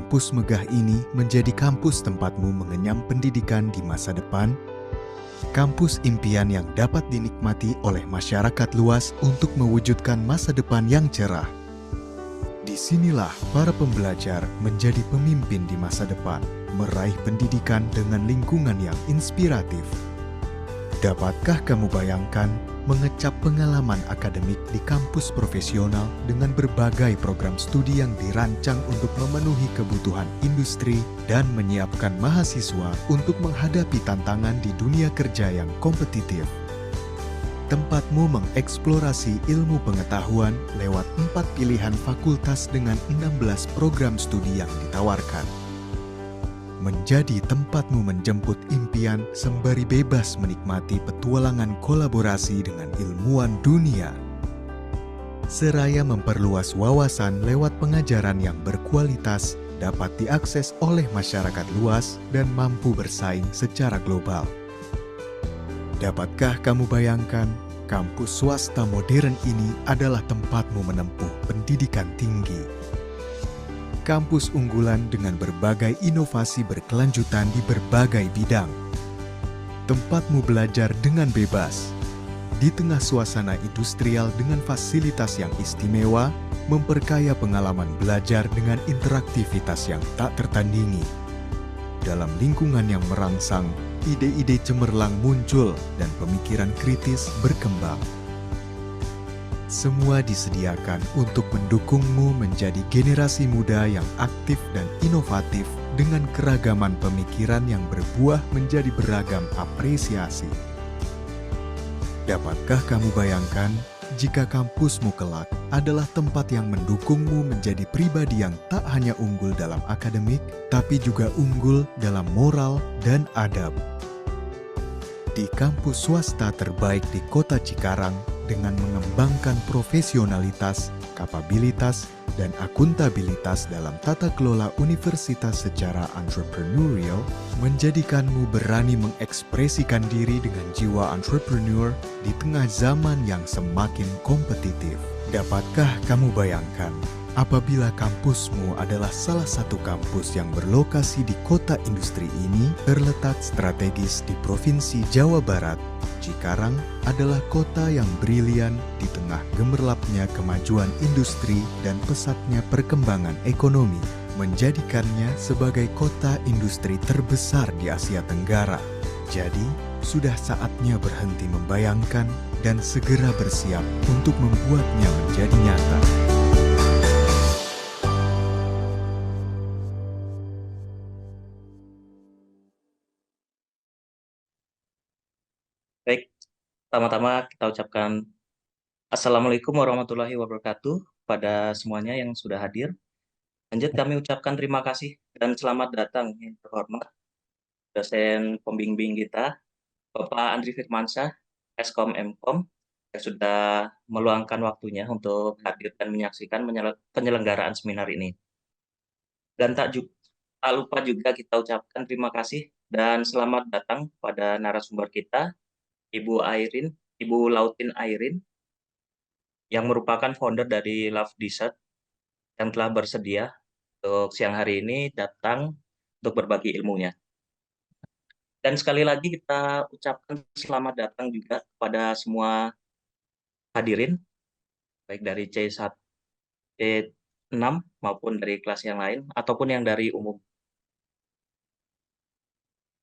kampus megah ini menjadi kampus tempatmu mengenyam pendidikan di masa depan? Kampus impian yang dapat dinikmati oleh masyarakat luas untuk mewujudkan masa depan yang cerah. Disinilah para pembelajar menjadi pemimpin di masa depan, meraih pendidikan dengan lingkungan yang inspiratif. Dapatkah kamu bayangkan mengecap pengalaman akademik di kampus profesional dengan berbagai program studi yang dirancang untuk memenuhi kebutuhan industri dan menyiapkan mahasiswa untuk menghadapi tantangan di dunia kerja yang kompetitif? Tempatmu mengeksplorasi ilmu pengetahuan lewat 4 pilihan fakultas dengan 16 program studi yang ditawarkan. Menjadi tempatmu menjemput impian sembari bebas menikmati petualangan kolaborasi dengan ilmuwan dunia. Seraya memperluas wawasan lewat pengajaran yang berkualitas dapat diakses oleh masyarakat luas dan mampu bersaing secara global. Dapatkah kamu bayangkan, kampus swasta modern ini adalah tempatmu menempuh pendidikan tinggi. Kampus unggulan dengan berbagai inovasi berkelanjutan di berbagai bidang. Tempatmu belajar dengan bebas. Di tengah suasana industrial dengan fasilitas yang istimewa, memperkaya pengalaman belajar dengan interaktivitas yang tak tertandingi. Dalam lingkungan yang merangsang, ide-ide cemerlang muncul dan pemikiran kritis berkembang. Semua disediakan untuk mendukungmu menjadi generasi muda yang aktif dan inovatif dengan keragaman pemikiran yang berbuah menjadi beragam apresiasi. Dapatkah kamu bayangkan jika kampusmu kelak adalah tempat yang mendukungmu menjadi pribadi yang tak hanya unggul dalam akademik, tapi juga unggul dalam moral dan adab? Di kampus swasta terbaik di Kota Cikarang, dengan mengembangkan profesionalitas, kapabilitas, dan akuntabilitas dalam tata kelola universitas secara entrepreneurial, menjadikanmu berani mengekspresikan diri dengan jiwa entrepreneur di tengah zaman yang semakin kompetitif. Dapatkah kamu bayangkan, apabila kampusmu adalah salah satu kampus yang berlokasi di kota industri ini, terletak strategis di Provinsi Jawa Barat, Cikarang adalah kota yang brilian di tengah gemerlapnya kemajuan industri dan pesatnya perkembangan ekonomi, menjadikannya sebagai kota industri terbesar di Asia Tenggara. Jadi, sudah saatnya berhenti membayangkan dan segera bersiap untuk membuatnya menjadi nyata. Baik, pertama-tama kita ucapkan Assalamualaikum warahmatullahi wabarakatuh pada semuanya yang sudah hadir. Lanjut kami ucapkan terima kasih dan selamat datang yang terhormat dosen pembimbing kita, Bapak Andri Firmansyah, Eskom Mkom, yang sudah meluangkan waktunya untuk hadir dan menyaksikan penyelenggaraan seminar ini. Dan tak lupa juga kita ucapkan terima kasih dan selamat datang pada narasumber kita, Ibu Lautin Airin, yang merupakan founder dari Love Dessert yang telah bersedia untuk siang hari ini datang untuk berbagi ilmunya. Dan sekali lagi kita ucapkan selamat datang juga kepada semua hadirin, baik dari C1, C6 maupun dari kelas yang lain, ataupun yang dari umum.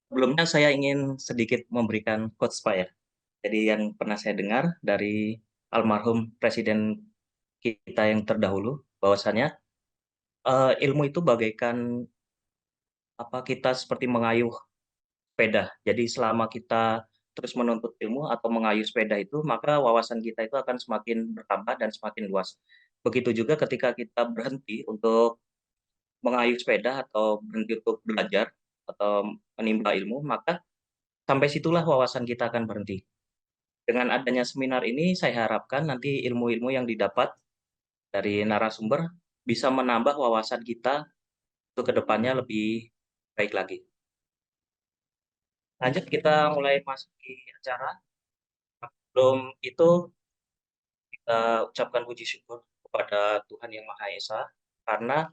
Sebelumnya saya ingin sedikit memberikan quotes Pak ya. Jadi yang pernah saya dengar dari almarhum Presiden kita yang terdahulu, bahwasanya ilmu itu bagaikan kita seperti mengayuh sepeda. Jadi selama kita terus menuntut ilmu atau mengayuh sepeda itu, maka wawasan kita itu akan semakin bertambah dan semakin luas. Begitu juga ketika kita berhenti untuk mengayuh sepeda atau berhenti untuk belajar atau menimba ilmu, maka sampai situlah wawasan kita akan berhenti. Dengan adanya seminar ini, saya harapkan nanti ilmu-ilmu yang didapat dari narasumber bisa menambah wawasan kita untuk kedepannya lebih baik lagi. Lanjut kita mulai masuki acara. Sebelum itu kita ucapkan puji syukur kepada Tuhan Yang Maha Esa karena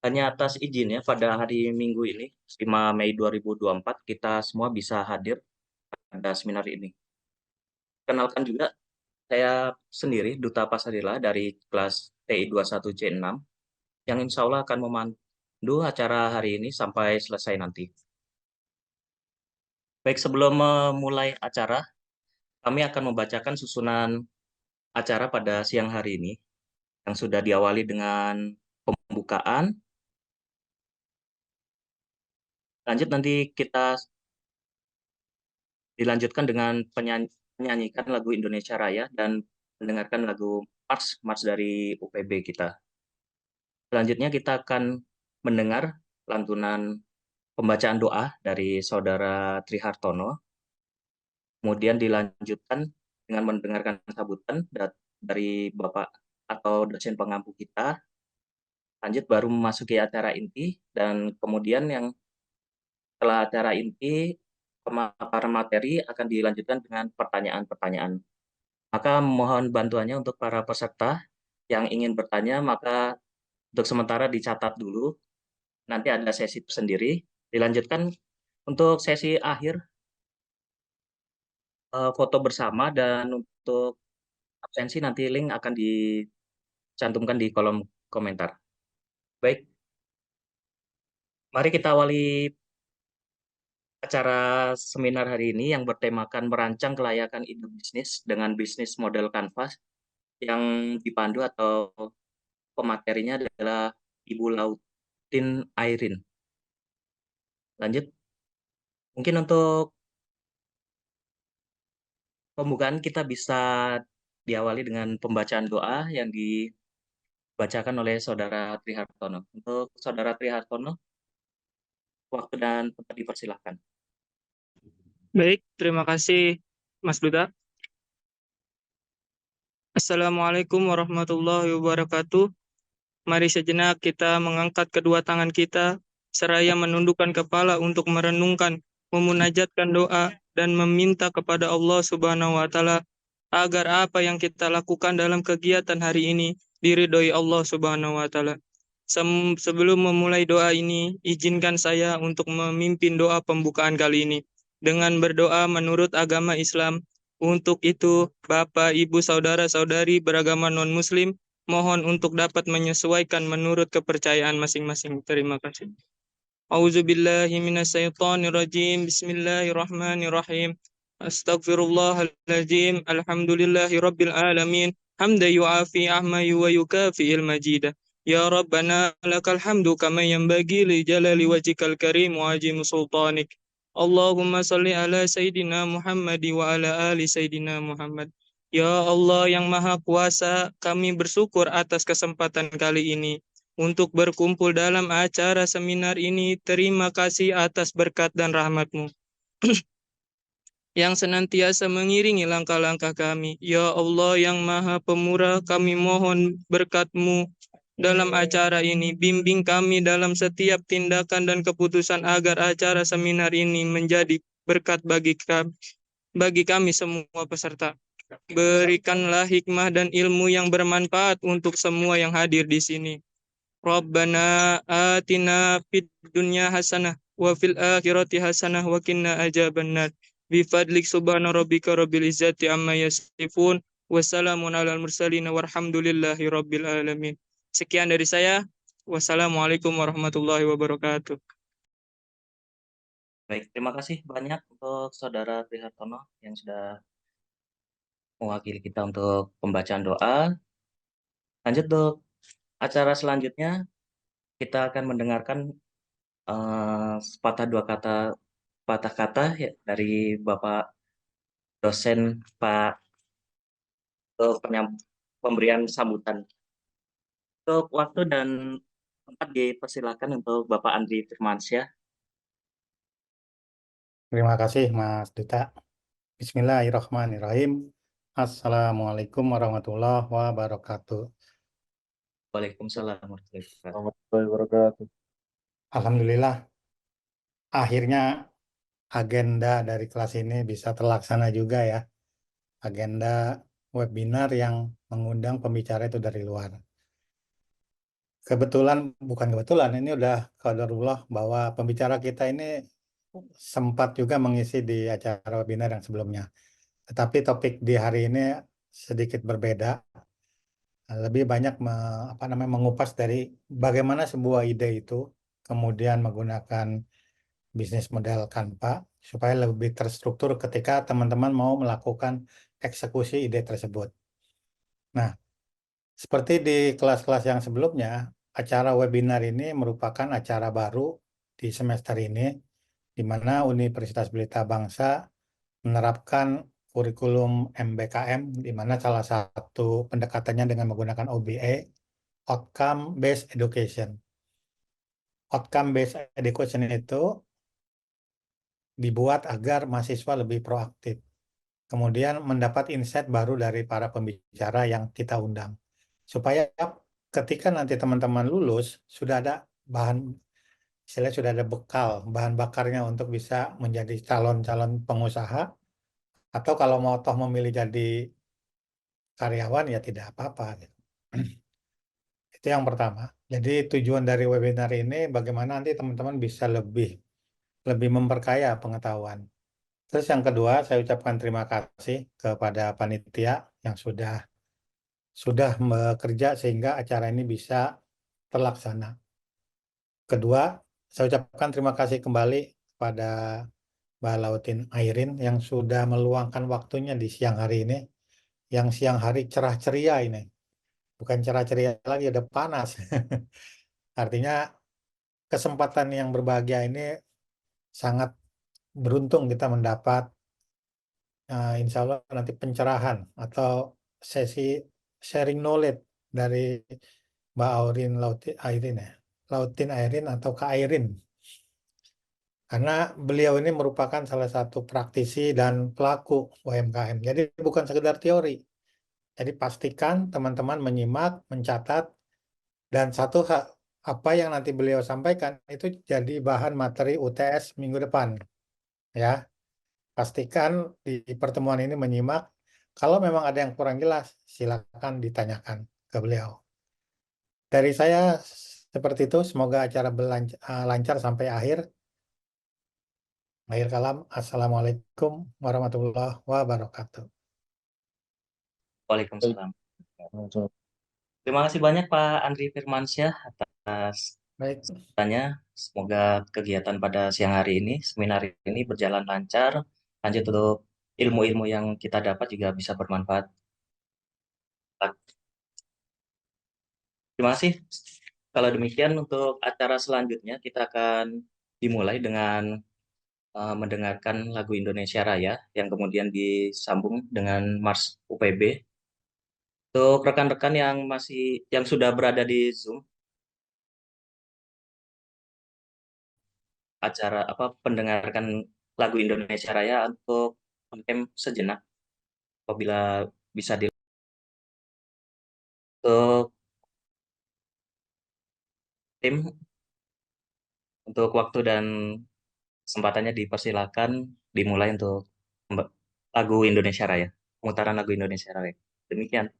Hanya atas izin ya, pada hari Minggu ini, 5 Mei 2024, kita semua bisa hadir pada seminar ini. Kenalkan juga, saya sendiri, Duta Pasarila dari kelas TI 21C6, yang insya Allah akan memandu acara hari ini sampai selesai nanti. Baik, sebelum memulai acara, kami akan membacakan susunan acara pada siang hari ini, yang sudah diawali dengan pembukaan. Lanjut nanti kita dilanjutkan dengan menyanyikan lagu Indonesia Raya dan mendengarkan lagu Mars dari UPB kita. Selanjutnya kita akan mendengar lantunan pembacaan doa dari Saudara Trihartono, kemudian dilanjutkan dengan mendengarkan sambutan dari Bapak atau dosen pengampu kita, lanjut baru memasuki acara inti, dan kemudian yang setelah acara inti, pemaparan materi akan dilanjutkan dengan pertanyaan-pertanyaan. Maka mohon bantuannya untuk para peserta yang ingin bertanya, maka untuk sementara dicatat dulu, nanti ada sesi tersendiri. Dilanjutkan untuk sesi akhir, foto bersama, dan untuk absensi nanti link akan dicantumkan di kolom komentar. Baik, mari kita awali acara seminar hari ini yang bertemakan merancang kelayakan ide bisnis dengan bisnis model Canvas, yang dipandu atau pematerinya adalah Ibu Lautin Airin. Lanjut, mungkin untuk pembukaan kita bisa diawali dengan pembacaan doa yang dibacakan oleh Saudara Trihartono. Untuk Saudara Trihartono, waktu dan tempat dipersilahkan. Baik, terima kasih Mas Duta. Assalamualaikum warahmatullahi wabarakatuh. Mari sejenak kita mengangkat kedua tangan kita, seraya menundukkan kepala untuk merenungkan, memunajatkan doa, dan meminta kepada Allah Subhanahu wa Ta'ala agar apa yang kita lakukan dalam kegiatan hari ini diridhoi Allah Subhanahu wa Ta'ala. Sebelum memulai doa ini, izinkan saya untuk memimpin doa pembukaan kali ini dengan berdoa menurut agama Islam. Untuk itu, Bapak, Ibu, Saudara-saudari beragama non-Muslim, mohon untuk dapat menyesuaikan menurut kepercayaan masing-masing. Terima kasih. A'udzubillahi minasyaitonirrajim. Bismillahirrahmanirrahim. Astaghfirullahaladzim. Alhamdulillahi rabbil alamin. Hamda yu'afi ahmayu wa yukafi'il majidah. Ya Rabbana lakal hamdu kama yanbaghi li jalali wajhikal karim wa azimu sultanik. Allahumma salli ala Sayyidina Muhammad wa ala ali Sayyidina Muhammad. Ya Allah yang Maha Kuasa, kami bersyukur atas kesempatan kali ini untuk berkumpul dalam acara seminar ini. Terima kasih atas berkat dan rahmat-Mu yang senantiasa mengiringi langkah-langkah kami. Ya Allah yang Maha Pemurah, kami mohon berkat-Mu dalam acara ini. Bimbing kami dalam setiap tindakan dan keputusan agar acara seminar ini menjadi berkat bagi kami semua peserta. Berikanlah hikmah dan ilmu yang bermanfaat untuk semua yang hadir di sini. Rabbana atina fid dunya hasanah wa fil akhirati hasanah wa qina adzabannar. Bi fadlik subhana rabbika rabbil izzati amma yasifun. Wassalamun alal mursalin walhamdulillahi rabbil alamin. Sekian dari saya. Wassalamualaikum warahmatullahi wabarakatuh. Baik, terima kasih banyak untuk Saudara Trihartono yang sudah mewakili kita untuk pembacaan doa. Lanjut untuk acara selanjutnya, kita akan mendengarkan sepatah dua kata, patah kata ya, dari Bapak dosen Pak pemberian sambutan. Untuk waktu dan tempat dipersilakan untuk Bapak Andri Firmansyah. Terima kasih Mas Duta. Bismillahirrahmanirrahim. Assalamualaikum warahmatullahi wabarakatuh. Waalaikumsalam warahmatullahi wabarakatuh. Alhamdulillah, akhirnya agenda dari kelas ini bisa terlaksana juga ya. Agenda webinar yang mengundang pembicara itu dari luar. bukan kebetulan, ini udah qadarullah bahwa pembicara kita ini sempat juga mengisi di acara webinar yang sebelumnya. Tetapi topik di hari ini sedikit berbeda, lebih banyak mengupas dari bagaimana sebuah ide itu kemudian menggunakan bisnis model Canva supaya lebih terstruktur ketika teman-teman mau melakukan eksekusi ide tersebut. Nah, seperti di kelas-kelas yang sebelumnya, acara webinar ini merupakan acara baru di semester ini, di mana Universitas Pelita Bangsa menerapkan kurikulum MBKM, di mana salah satu pendekatannya dengan menggunakan OBE, Outcome Based Education. Outcome Based Education itu dibuat agar mahasiswa lebih proaktif, kemudian mendapat insight baru dari para pembicara yang kita undang, supaya ketika nanti teman-teman lulus, sudah ada sudah ada bekal, bahan bakarnya untuk bisa menjadi calon-calon pengusaha, atau kalau mau toh memilih jadi karyawan ya tidak apa-apa gitu. Itu yang pertama. Jadi tujuan dari webinar ini bagaimana nanti teman-teman bisa lebih memperkaya pengetahuan. Terus yang kedua, saya ucapkan terima kasih kepada panitia yang sudah bekerja sehingga acara ini bisa terlaksana. Kedua, saya ucapkan terima kasih kembali kepada Mbak Lautin Airin yang sudah meluangkan waktunya di siang hari ini, yang siang hari cerah ceria ini. Bukan cerah ceria lagi, udah panas. Artinya kesempatan yang berbahagia ini sangat beruntung kita mendapat insya Allah nanti pencerahan atau sesi sharing knowledge dari Mbak Lautin Airin atau Kak Airin. Karena beliau ini merupakan salah satu praktisi dan pelaku UMKM. Jadi bukan sekedar teori. Jadi pastikan teman-teman menyimak, mencatat, dan satu hal apa yang nanti beliau sampaikan itu jadi bahan materi UTS minggu depan. Ya, pastikan di pertemuan ini menyimak. Kalau memang ada yang kurang jelas, silakan ditanyakan ke beliau. Dari saya seperti itu, semoga acara lancar sampai akhir. Akhir kalam, Assalamualaikum warahmatullahi wabarakatuh. Waalaikumsalam. Terima kasih banyak Pak Andri Firmansyah atas Baik, tanya. Semoga kegiatan pada siang hari ini, seminar ini berjalan lancar. Lanjut untuk ilmu-ilmu yang kita dapat juga bisa bermanfaat. Terima kasih. Kalau demikian untuk acara selanjutnya kita akan dimulai dengan mendengarkan lagu Indonesia Raya yang kemudian disambung dengan Mars UPB. Untuk rekan-rekan yang sudah berada di Zoom, acara pendengarkan lagu Indonesia Raya untuk camp sejenak apabila bisa untuk tim untuk waktu dan kesempatannya dipersilakan dimulai untuk lagu Indonesia Raya, pemutaran lagu Indonesia Raya. Demikian.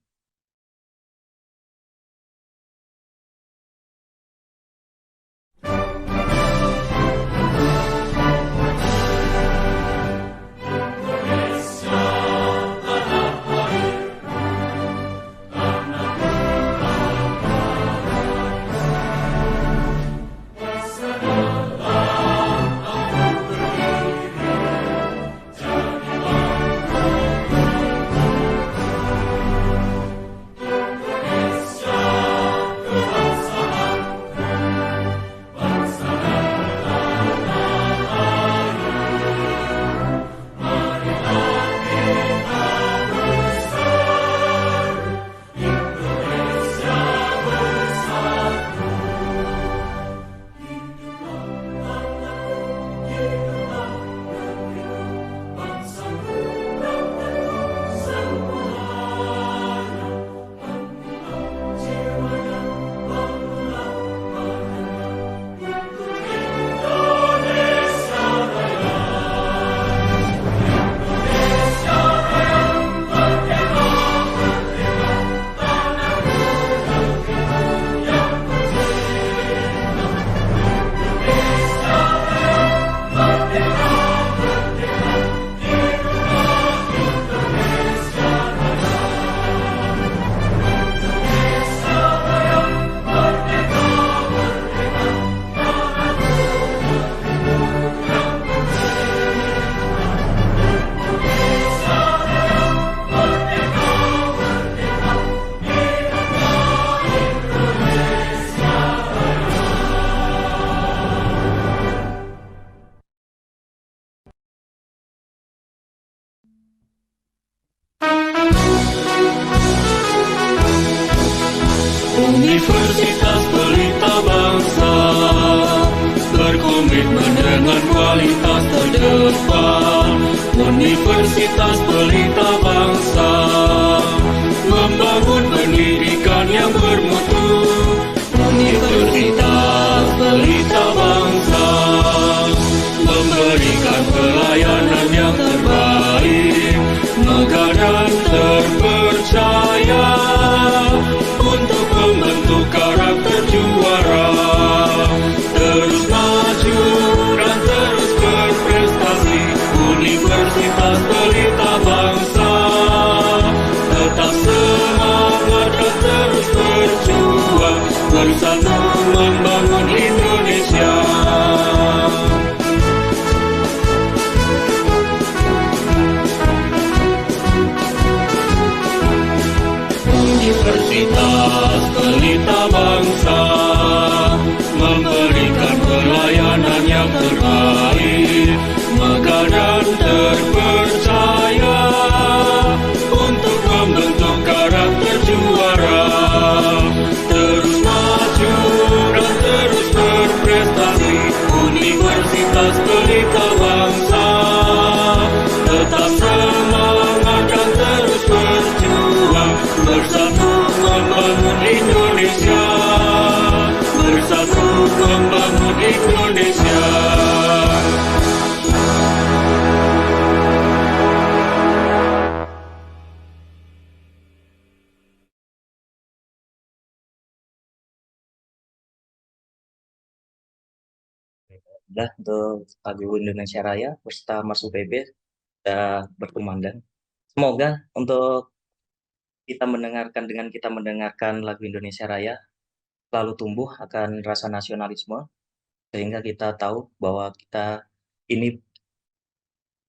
depan, Universitas Pelita Bangsa, membangun pendidikan yang bermutu. Universitas Pelita Bangsa, memberikan pelayanan yang terbaik, megah dan terpercaya, untuk membentuk karakter juara, terus maju dan terus berprestasi. Universitas Pelita Bangsa, tetap semangat dan terus berjuang, bersatu membangun Indonesia. Universitas Pelita Bangsa, memberikan pelayanan yang terbaik, megah dan terpercaya, untuk membentuk karakter juara, terus maju dan terus berprestasi. Universitas Pelita Bangsa, tetap semangat dan terus berjuang, bersatu membangun Indonesia, bersatu membangun Indonesia. Udah untuk lagu Indonesia Raya beserta Mas UPB sudah berkumandang. Semoga untuk kita mendengarkan lagu Indonesia Raya selalu tumbuh akan rasa nasionalisme, sehingga kita tahu bahwa kita ini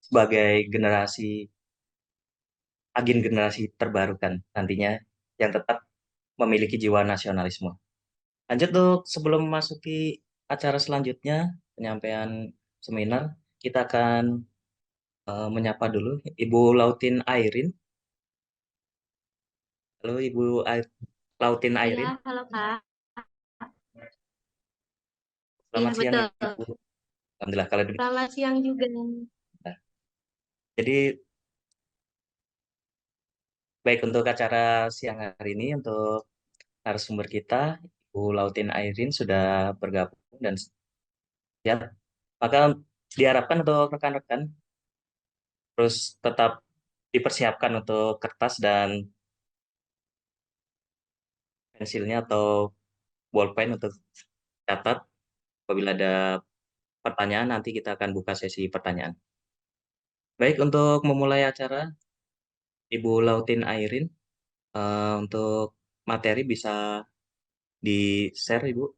sebagai agen generasi terbarukan nantinya yang tetap memiliki jiwa nasionalisme. Lanjut untuk sebelum memasuki acara selanjutnya, penyampaian seminar, kita akan menyapa dulu Ibu Lautin Airin. Halo Ibu Lautin Airin. Ya, halo Kak. Selamat Iya, siang betul. Ibu. Alhamdulillah kalau demikian. Selamat siang juga. Jadi baik untuk acara siang hari ini, untuk narasumber kita Ibu Lautin Airin sudah bergabung dan siap. Maka diharapkan untuk rekan-rekan terus tetap dipersiapkan untuk kertas dan pensilnya atau bolpen untuk catat. Apabila ada pertanyaan, nanti kita akan buka sesi pertanyaan. Baik, untuk memulai acara, Ibu Lautin Airin, untuk materi bisa di-share, Ibu.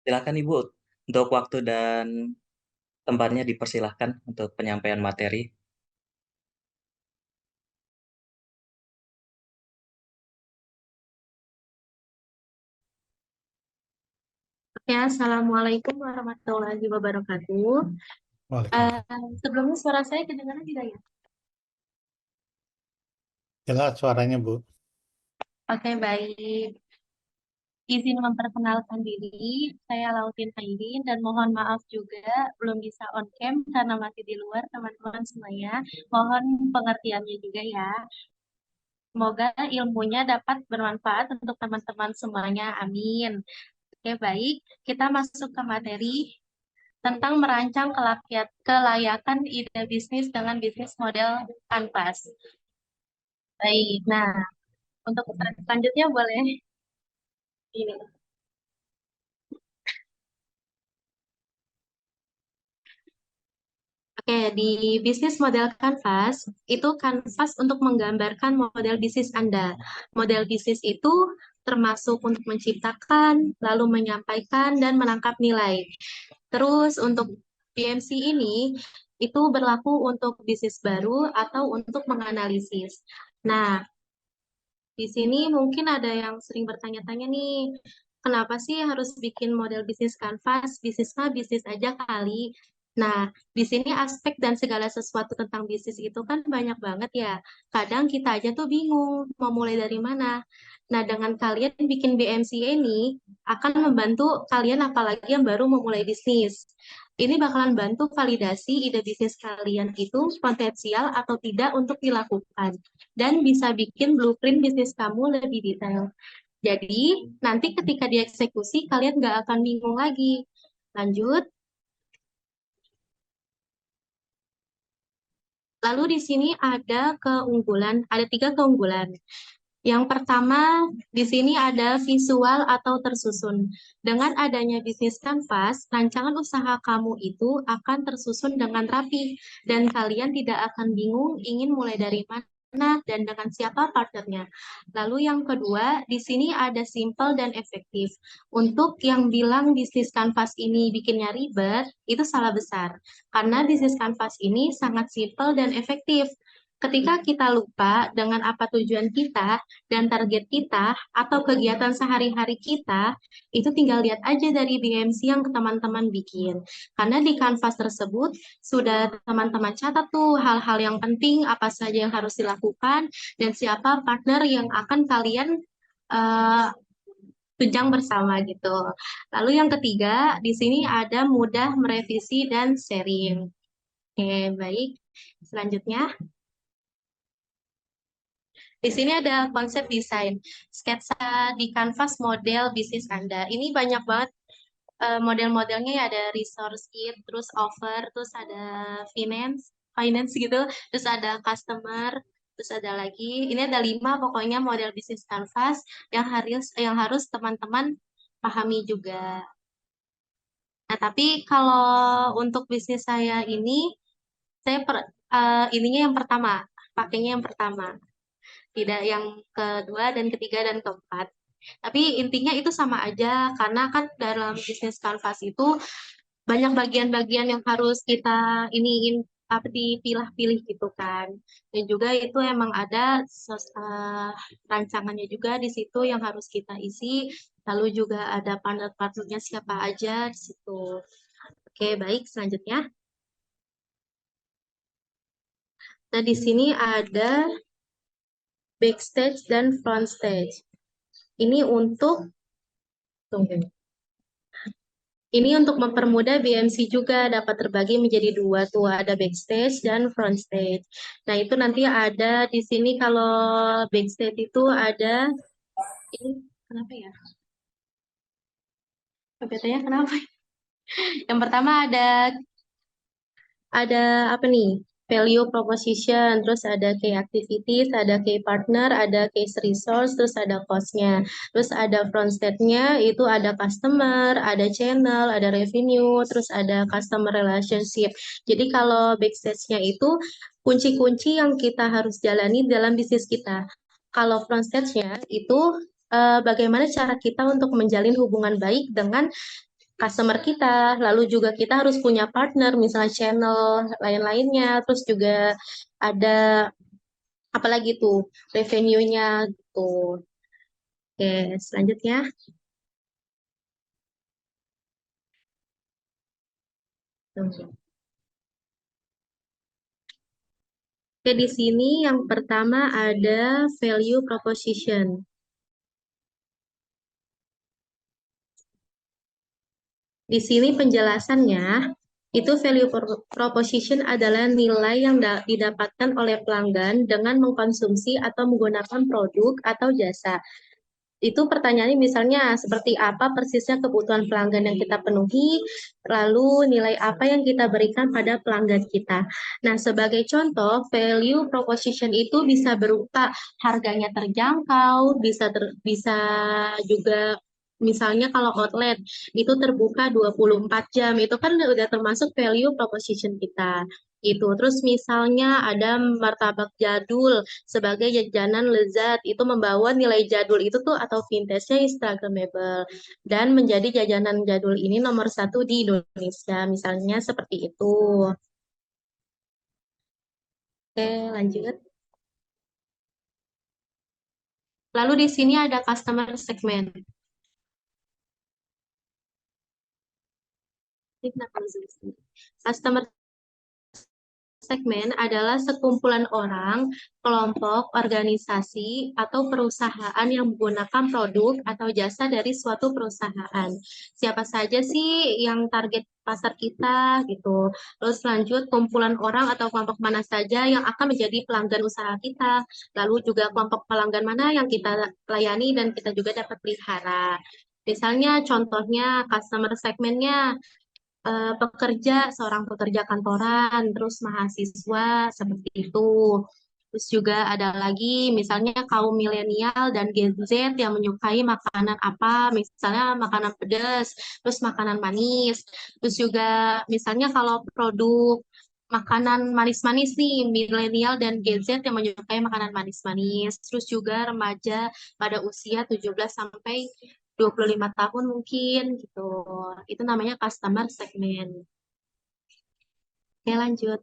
Silakan Ibu, untuk waktu dan tempatnya dipersilahkan untuk penyampaian materi. Oke, Assalamualaikum warahmatullahi wabarakatuh. Waalaikumsalam. Sebelumnya suara saya kedengaran tidak ya? Jelas suaranya, Bu. Oke, baik. Izin memperkenalkan diri, saya Lautin Airin dan mohon maaf juga belum bisa on cam karena masih di luar teman-teman semuanya. Mohon pengertiannya juga ya. Semoga ilmunya dapat bermanfaat untuk teman-teman semuanya. Amin. Oke, baik. Kita masuk ke materi tentang merancang kelayakan ide bisnis dengan bisnis model Canvas. Baik, nah untuk selanjutnya boleh ini. Oke, di bisnis model Canvas, itu Canvas untuk menggambarkan model bisnis Anda. Model bisnis itu termasuk untuk menciptakan, lalu menyampaikan, dan menangkap nilai. Terus untuk PMC ini, itu berlaku untuk bisnis baru atau untuk menganalisis. Nah, di sini mungkin ada yang sering bertanya-tanya nih, kenapa sih harus bikin model bisnis Canvas? Bisnis mah bisnis aja kali. Nah, di sini aspek dan segala sesuatu tentang bisnis itu kan banyak banget ya. Kadang kita aja tuh bingung mau mulai dari mana. Nah, dengan kalian bikin BMC ini akan membantu kalian apalagi yang baru memulai bisnis. Ini bakalan bantu validasi ide bisnis kalian itu potensial atau tidak untuk dilakukan. Dan bisa bikin blueprint bisnis kamu lebih detail. Jadi, nanti ketika dieksekusi, kalian nggak akan bingung lagi. Lanjut. Lalu di sini ada keunggulan, ada 3 keunggulan. Yang pertama, di sini ada visual atau tersusun. Dengan adanya bisnis kanvas, rancangan usaha kamu itu akan tersusun dengan rapi, dan kalian tidak akan bingung ingin mulai dari mana dan dengan siapa partnernya. Lalu yang kedua, di sini ada simple dan efektif. Untuk yang bilang bisnis kanvas ini bikinnya ribet, itu salah besar. Karena bisnis kanvas ini sangat simple dan efektif. Ketika kita lupa dengan apa tujuan kita dan target kita atau kegiatan sehari-hari kita, itu tinggal lihat aja dari BMC yang teman-teman bikin. Karena di kanvas tersebut sudah teman-teman catat tuh hal-hal yang penting, apa saja yang harus dilakukan, dan siapa partner yang akan kalian eh, tunjang bersama gitu. Lalu yang ketiga, di sini ada mudah merevisi dan sharing. Oke, baik. Selanjutnya. Di sini ada konsep desain, sketsa di kanvas model bisnis Anda. Ini banyak banget model-modelnya ya, ada resource kit, terus offer, terus ada finance gitu, terus ada customer, terus ada lagi, ini ada 5 pokoknya model bisnis kanvas yang harus teman-teman pahami juga. Nah, tapi kalau untuk bisnis saya ini, ininya yang pertama, pakainya yang pertama, tidak yang kedua dan ketiga dan keempat. Tapi intinya itu sama aja, karena kan dalam bisnis kanvas itu banyak bagian-bagian yang harus kita iniin apa dipilah-pilih gitu kan. Dan juga itu emang ada rancangannya juga di situ yang harus kita isi. Lalu juga ada partner-partnernya siapa aja di situ. Oke, baik, selanjutnya. Nah, di sini ada backstage dan front stage. Ini untuk tunggu. Ini untuk mempermudah BMC juga dapat terbagi menjadi 2 tuh, ada backstage dan front stage. Nah, itu nanti ada di sini kalau backstage itu ada ini kenapa ya? PPT-nya kenapa? Yang pertama ada apa nih? Value proposition, terus ada key activities, ada key partner, ada case resource, terus ada cost-nya. Terus ada front stage-nya, itu ada customer, ada channel, ada revenue, terus ada customer relationship. Jadi kalau backstage-nya itu kunci-kunci yang kita harus jalani dalam bisnis kita. Kalau front stage-nya itu bagaimana cara kita untuk menjalin hubungan baik dengan customer kita, lalu juga kita harus punya partner, misalnya channel lain-lainnya, terus juga ada apalagi tuh revenue-nya gitu. Oke, selanjutnya. Oke, di sini yang pertama ada value proposition. Di sini penjelasannya, itu value proposition adalah nilai yang didapatkan oleh pelanggan dengan mengkonsumsi atau menggunakan produk atau jasa. Itu pertanyaannya misalnya seperti apa persisnya kebutuhan pelanggan yang kita penuhi, lalu nilai apa yang kita berikan pada pelanggan kita. Nah, sebagai contoh, value proposition itu bisa berupa harganya terjangkau, bisa juga misalnya kalau outlet itu terbuka 24 jam, itu kan udah termasuk value proposition kita. Itu terus misalnya ada martabak jadul sebagai jajanan lezat, itu membawa nilai jadul itu tuh atau vintage-nya Instagramable dan menjadi jajanan jadul ini nomor 1 di Indonesia, misalnya seperti itu. Oke, lanjut. Lalu di sini ada customer segment. Customer segmen adalah sekumpulan orang, kelompok, organisasi, atau perusahaan yang menggunakan produk atau jasa dari suatu perusahaan. Siapa saja sih yang target pasar kita gitu. Terus lanjut kumpulan orang atau kelompok mana saja yang akan menjadi pelanggan usaha kita. Lalu juga kelompok pelanggan mana yang kita layani dan kita juga dapat pelihara. Misalnya contohnya customer segmennya seorang pekerja kantoran, terus mahasiswa, seperti itu. Terus juga ada lagi, misalnya kaum milenial dan Gen Z yang menyukai makanan apa, misalnya makanan pedas, terus makanan manis. Terus juga misalnya kalau produk makanan manis-manis nih, milenial dan Gen Z yang menyukai makanan manis-manis. Terus juga remaja pada usia 17 sampai 25 tahun mungkin gitu. Itu namanya customer segment. Oke, lanjut.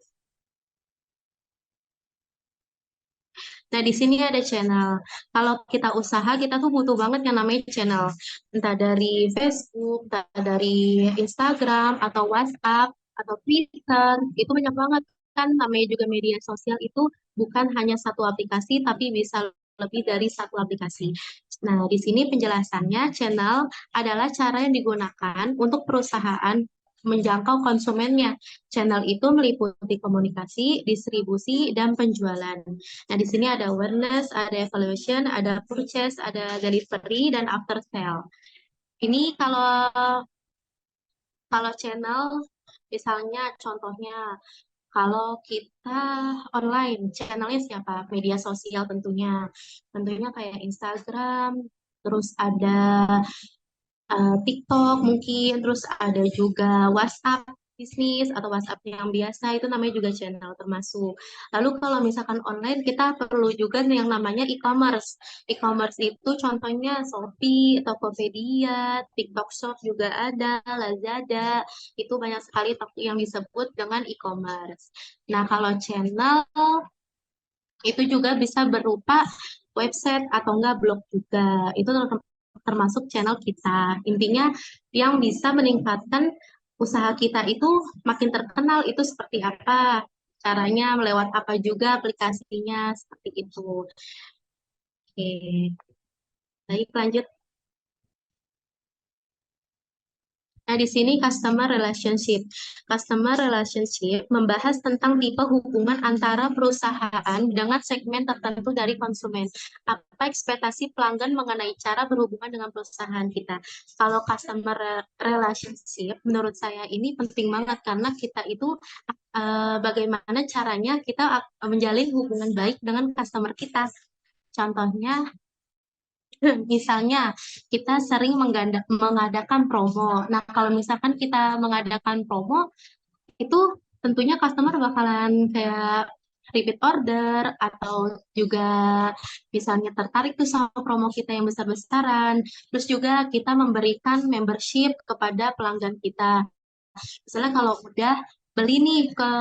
Nah, di sini ada channel. Kalau kita usaha, kita tuh butuh banget yang namanya channel. Entah dari Facebook, entah dari Instagram, atau WhatsApp, atau Twitter. Itu banyak banget kan, namanya juga media sosial itu bukan hanya satu aplikasi, tapi bisa lebih dari satu aplikasi. Nah, di sini penjelasannya, channel adalah cara yang digunakan untuk perusahaan menjangkau konsumennya. Channel itu meliputi komunikasi, distribusi, dan penjualan. Nah, di sini ada awareness, ada evaluation, ada purchase, ada delivery, dan after sale. Ini kalau channel, misalnya contohnya, kalau kita online, channelnya siapa? Media sosial tentunya. Tentunya kayak Instagram, terus ada TikTok mungkin, terus ada juga WhatsApp bisnis atau WhatsApp yang biasa, itu namanya juga channel termasuk. Lalu kalau misalkan online, kita perlu juga yang namanya e-commerce. E-commerce itu contohnya Shopee, Tokopedia, TikTok Shop juga ada, Lazada, itu banyak sekali yang disebut dengan e-commerce. Nah, kalau channel itu juga bisa berupa website atau enggak blog juga. Itu termasuk channel kita. Intinya yang bisa meningkatkan usaha kita itu makin terkenal itu seperti apa, caranya melewat apa juga aplikasinya seperti itu. Oke. Baik, lanjut. Nah, di sini customer relationship. Customer relationship membahas tentang tipe hubungan antara perusahaan dengan segmen tertentu dari konsumen. Apa ekspektasi pelanggan mengenai cara berhubungan dengan perusahaan kita. Kalau customer relationship, menurut saya ini penting banget karena kita itu bagaimana caranya kita menjalin hubungan baik dengan customer kita. Contohnya, misalnya kita sering mengadakan promo. Nah, kalau misalkan kita mengadakan promo, itu tentunya customer bakalan kayak repeat order atau juga misalnya tertarik tuh sama promo kita yang besar-besaran. Terus juga kita memberikan membership kepada pelanggan kita. Misalnya kalau udah beli nih ke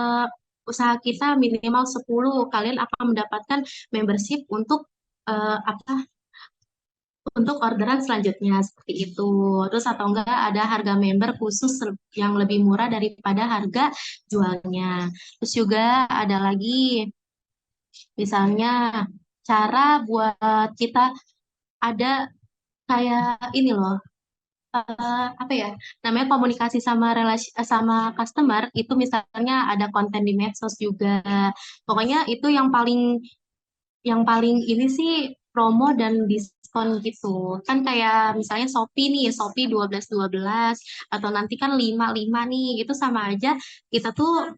usaha kita minimal 10, kalian akan mendapatkan membership untuk apa untuk orderan selanjutnya seperti itu. Terus atau enggak ada harga member khusus yang lebih murah daripada harga jualnya. Terus juga ada lagi misalnya cara buat kita ada kayak ini loh, apa ya namanya, komunikasi sama relasi sama customer itu, misalnya ada konten di medsos juga. Pokoknya itu yang paling ini sih promo dan diskon gitu. Kan kayak misalnya Shopee nih, Shopee 12-12 atau nanti kan 5-5 nih. Itu sama aja kita tuh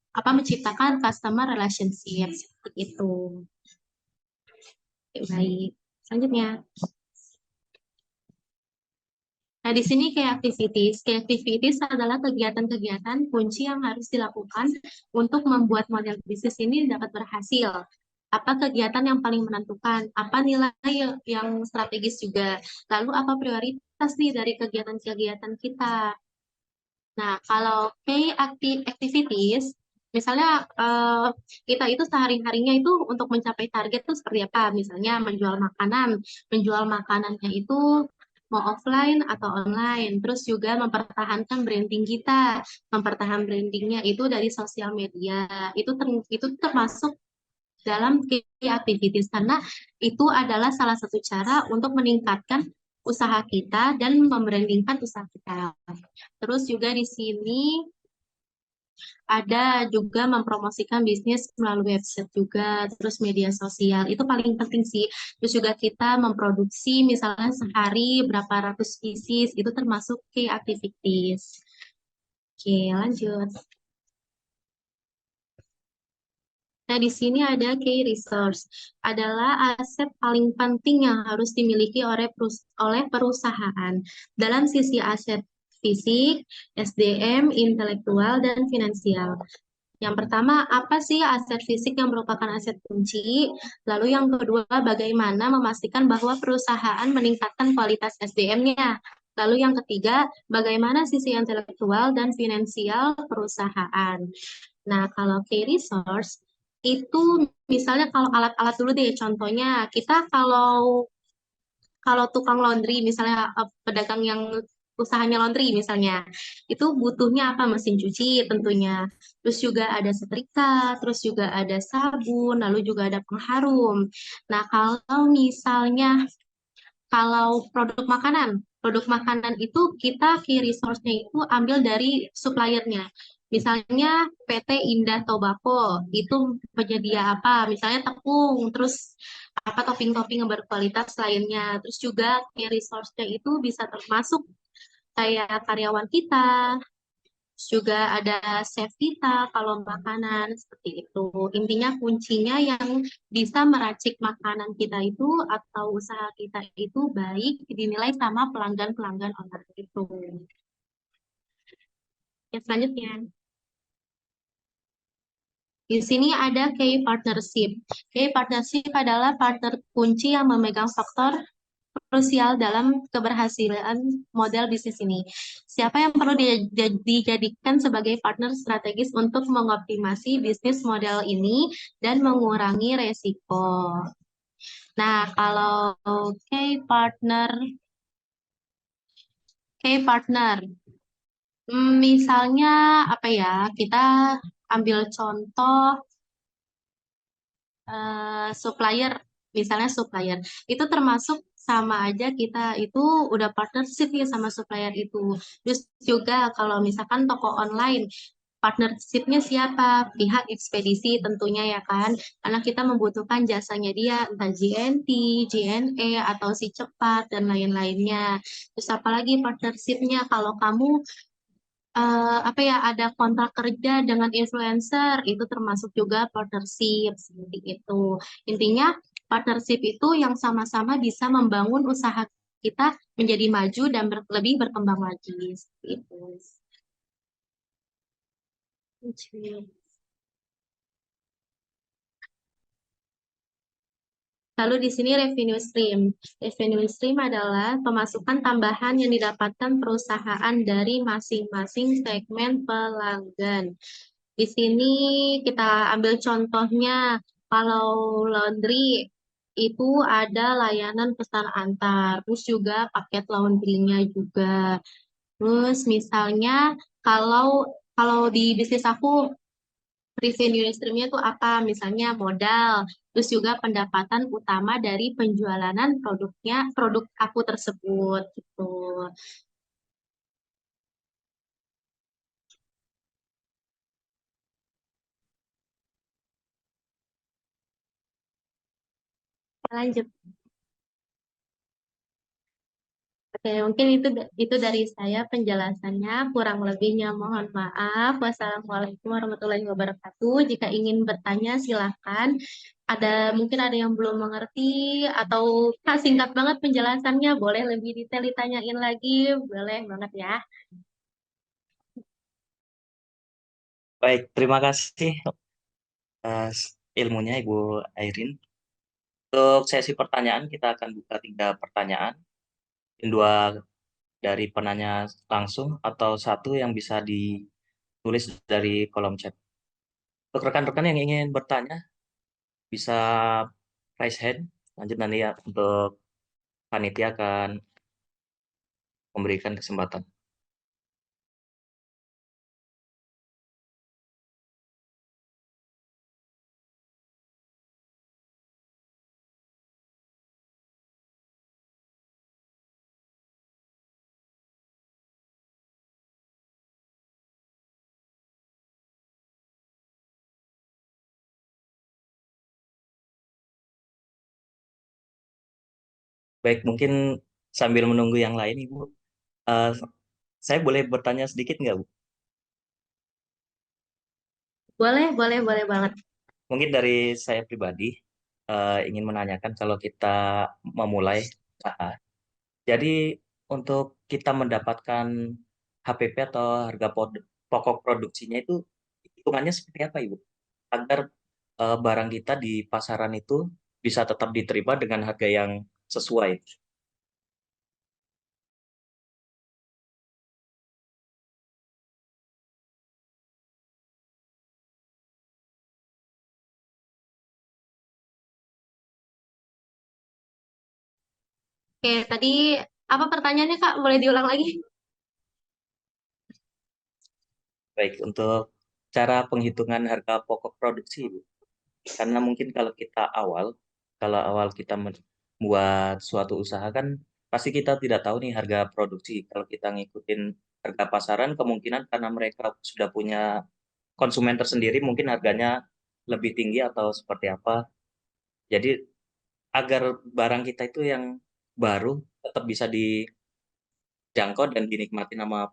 apa menciptakan customer relationship seperti itu. Oke, baik. Selanjutnya. Nah, di sini key activities. Key activities adalah kegiatan-kegiatan kunci yang harus dilakukan untuk membuat model bisnis ini dapat berhasil. Apa kegiatan yang paling menentukan? Apa nilai yang strategis juga? Lalu apa prioritas nih dari kegiatan-kegiatan kita? Nah, kalau key activities, misalnya kita itu sehari-harinya itu untuk mencapai target itu seperti apa? Misalnya menjual makanan. Menjual makanannya itu mau offline atau online. Terus juga mempertahankan branding kita, mempertahankan brandingnya itu dari sosial media. Itu termasuk dalam key activities karena itu adalah salah satu cara untuk meningkatkan usaha kita dan membrandingkan usaha kita. Terus juga di sini ada juga mempromosikan bisnis melalui website juga, terus media sosial. Itu paling penting sih. Terus juga kita memproduksi misalnya sehari berapa ratus pieces, itu termasuk key activities. Oke, lanjut. Nah, di sini ada key resource, adalah aset paling penting yang harus dimiliki oleh perusahaan. Dalam sisi aset fisik, SDM, intelektual, dan finansial. Yang pertama, apa sih aset fisik yang merupakan aset kunci? Lalu yang kedua, bagaimana memastikan bahwa perusahaan meningkatkan kualitas SDM-nya? Lalu yang ketiga, bagaimana sisi intelektual dan finansial perusahaan? Nah, kalau key resource, itu misalnya kalau alat-alat dulu deh, contohnya kita kalau tukang laundry, misalnya pedagang yang usahanya laundry misalnya, itu butuhnya apa? Mesin cuci tentunya. Terus juga ada setrika, terus juga ada sabun, lalu juga ada pengharum. Nah, kalau produk makanan itu kita key resource-nya itu ambil dari suppliernya. Misalnya PT Indah Tobacco itu penyedia apa? Misalnya tepung, terus apa topping-topping yang berkualitas lainnya. Terus juga key resource-nya itu bisa termasuk kayak karyawan kita, terus juga ada chef kita kalau makanan seperti itu. Intinya kuncinya yang bisa meracik makanan kita itu atau usaha kita itu baik dinilai sama pelanggan-pelanggan online itu. Yang selanjutnya. Di sini ada key partnership. Key partnership adalah partner kunci yang memegang faktor krusial dalam keberhasilan model bisnis ini. Siapa yang perlu dijadikan sebagai partner strategis untuk mengoptimasi bisnis model ini dan mengurangi resiko. Nah, kalau key partner, misalnya apa ya? Kita ambil contoh supplier, misalnya supplier, itu termasuk sama aja kita itu udah partnership ya sama supplier itu. Terus juga kalau misalkan toko online, partnershipnya siapa? Pihak ekspedisi tentunya ya kan, karena kita membutuhkan jasanya dia, entah JNT, JNE, atau si cepat, dan lain-lainnya. Terus apalagi partnershipnya kalau kamu apa ya ada kontrak kerja dengan influencer itu termasuk juga partnership seperti itu. Intinya partnership itu yang sama-sama bisa membangun usaha kita menjadi maju dan lebih berkembang lagi seperti itu. Lalu di sini revenue stream. Revenue stream adalah pemasukan tambahan yang didapatkan perusahaan dari masing-masing segmen pelanggan. Di sini kita ambil contohnya, kalau laundry itu ada layanan pesan antar, terus juga paket laundrynya juga. Terus misalnya kalau kalau di bisnis aku revenue stream-nya itu apa? Misalnya modal, terus juga pendapatan utama dari penjualan produk aku tersebut gitu. Lanjut. Oke, mungkin itu dari saya penjelasannya. Kurang lebihnya mohon maaf. Wassalamualaikum warahmatullahi wabarakatuh. Jika ingin bertanya silahkan. Mungkin ada yang belum mengerti atau singkat banget penjelasannya, boleh lebih detail ditanyain lagi, boleh banget ya. Baik, terima kasih atas ilmunya Ibu Airin. Untuk sesi pertanyaan, kita akan buka 3 pertanyaan. 2 dari penanya langsung atau 1 yang bisa ditulis dari kolom chat. Untuk rekan-rekan yang ingin bertanya, bisa raise hand. Lanjut nanti ya untuk panitia akan memberikan kesempatan. Baik, mungkin sambil menunggu yang lain, Ibu, eh, saya boleh bertanya sedikit nggak, Bu? Boleh banget. Mungkin dari saya pribadi ingin menanyakan kalau kita memulai usaha. Jadi untuk kita mendapatkan HPP atau harga pokok produksinya itu hitungannya seperti apa, Ibu? Agar barang kita di pasaran itu bisa tetap diterima dengan harga yang sesuai. Oke, tadi apa pertanyaannya Kak? Boleh diulang lagi? Baik, untuk cara penghitungan harga pokok produksi, Ibu. Karena mungkin kalau awal kita membuat suatu usaha kan pasti kita tidak tahu nih harga produksi. Kalau kita ngikutin harga pasaran, kemungkinan karena mereka sudah punya konsumen tersendiri, mungkin harganya lebih tinggi atau seperti apa. Jadi agar barang kita itu yang baru tetap bisa dijangkau dan dinikmati sama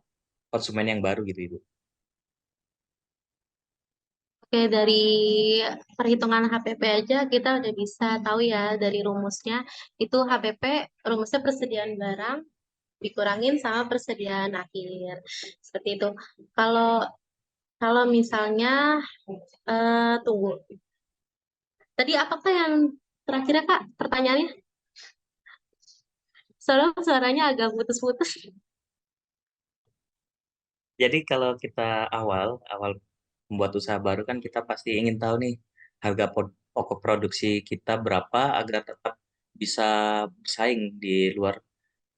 konsumen yang baru gitu, Ibu. Oke, dari perhitungan HPP aja kita udah bisa tahu ya dari rumusnya. Itu HPP, rumusnya persediaan barang dikurangin sama persediaan akhir. Seperti itu. Kalau kalau misalnya tunggu. Tadi apakah yang terakhirnya Kak? Pertanyaannya? Soalnya suaranya agak putus-putus. Jadi kalau kita awal membuat usaha baru kan kita pasti ingin tahu nih harga pokok produksi kita berapa agar tetap bisa bersaing di luar.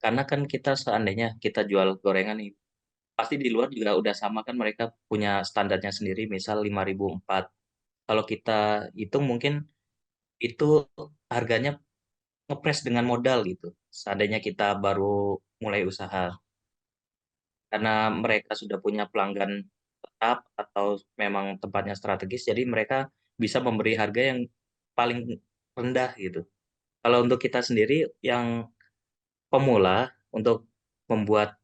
Karena kan kita seandainya kita jual gorengan nih, pasti di luar juga udah sama kan mereka punya standarnya sendiri, misal 5.004. Kalau kita hitung mungkin itu harganya ngepres dengan modal gitu. Seandainya kita baru mulai usaha. Karena mereka sudah punya pelanggan tetap atau memang tempatnya strategis, jadi mereka bisa memberi harga yang paling rendah gitu. Kalau untuk kita sendiri yang pemula untuk membuat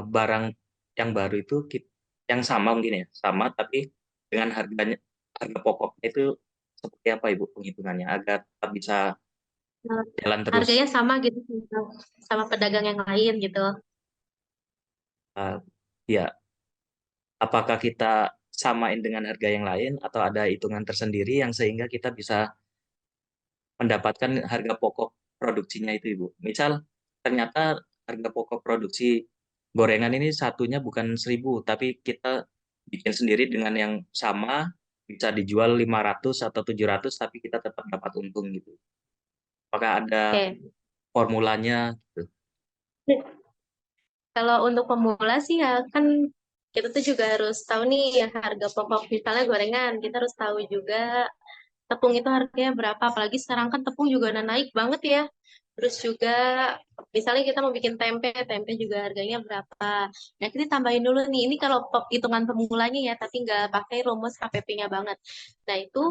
barang yang baru itu yang sama mungkin ya, sama tapi dengan harga pokoknya itu seperti apa Ibu penghitungannya agar tetap bisa jalan terus. Harganya sama gitu sama pedagang yang lain gitu. Eh, ya, apakah kita samain dengan harga yang lain atau ada hitungan tersendiri yang sehingga kita bisa mendapatkan harga pokok produksinya itu, Ibu. Misal, ternyata harga pokok produksi gorengan ini satunya bukan 1.000, tapi kita bikin sendiri dengan yang sama, bisa dijual 500 atau 700, tapi kita tetap dapat untung gitu. Apakah ada Oke. formulanya gitu? Kalau untuk pemula sih ya kan kita tuh juga harus tahu nih ya harga pokok misalnya gorengan, kita harus tahu juga tepung itu harganya berapa. Apalagi sekarang kan tepung juga udah naik banget ya. Terus juga misalnya kita mau bikin tempe, tempe juga harganya berapa. Nah, kita tambahin dulu nih. Ini kalau hitungan pemulanya ya, tapi nggak pakai rumus HPP-nya banget. Nah, itu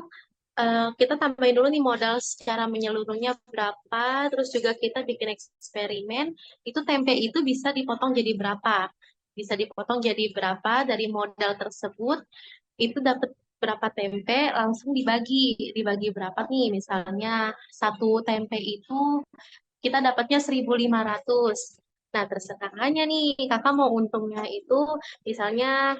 kita tambahin dulu nih modal secara menyeluruhnya berapa. Terus juga kita bikin eksperimen. Itu tempe itu bisa dipotong jadi berapa. Bisa dipotong jadi berapa dari modal tersebut. Itu dapat berapa tempe langsung dibagi berapa nih misalnya satu tempe itu kita dapatnya 1.500. Nah, terserahnya nih, kakak mau untungnya itu misalnya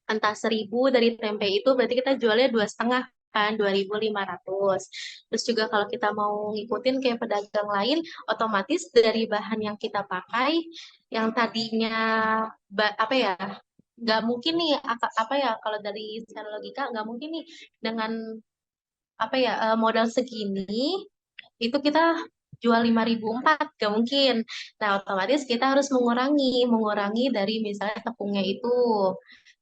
entah 1.000 dari tempe itu berarti kita jualnya 2,5 kan 2.500. Terus juga kalau kita mau ngikutin kayak pedagang lain, otomatis dari bahan yang kita pakai yang tadinya apa ya nggak mungkin nih apa ya kalau dari secara logika nggak mungkin nih dengan apa ya modal segini itu kita jual 5.004, gak mungkin. Nah, otomatis kita harus mengurangi dari misalnya tepungnya itu.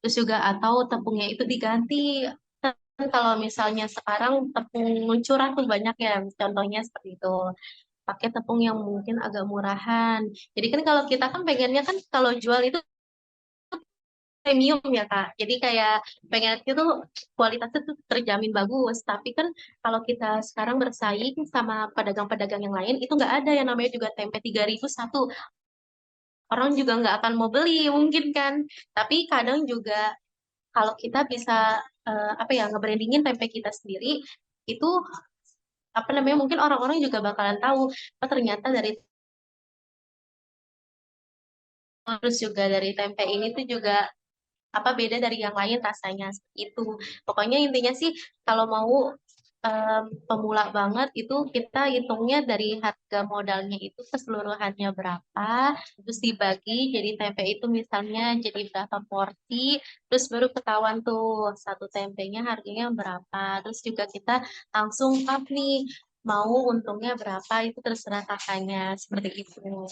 Terus juga atau tepungnya itu diganti. Kan kalau misalnya sekarang tepung curah tuh banyak ya, contohnya seperti itu. Pakai tepung yang mungkin agak murahan. Jadi kan kalau kita kan pengennya kan kalau jual itu premium ya Kak. Jadi kayak pengen itu kualitasnya tuh terjamin bagus. Tapi kan kalau kita sekarang bersaing sama pedagang-pedagang yang lain itu nggak ada yang namanya juga tempe 3.000 satu. Orang juga nggak akan mau beli mungkin kan. Tapi kadang juga kalau kita bisa apa ya nge-brandingin tempe kita sendiri itu apa namanya mungkin orang-orang juga bakalan tahu oh ternyata dari terus juga dari tempe ini tuh juga apa beda dari yang lain rasanya seperti itu. Pokoknya intinya sih kalau mau pemula banget itu kita hitungnya dari harga modalnya itu keseluruhannya berapa, terus dibagi jadi tempe itu misalnya jadi berapa porsi, terus baru ketahuan tuh satu tempenya harganya berapa. Terus juga kita langsung up nih mau untungnya berapa itu terserah kakaknya seperti itu.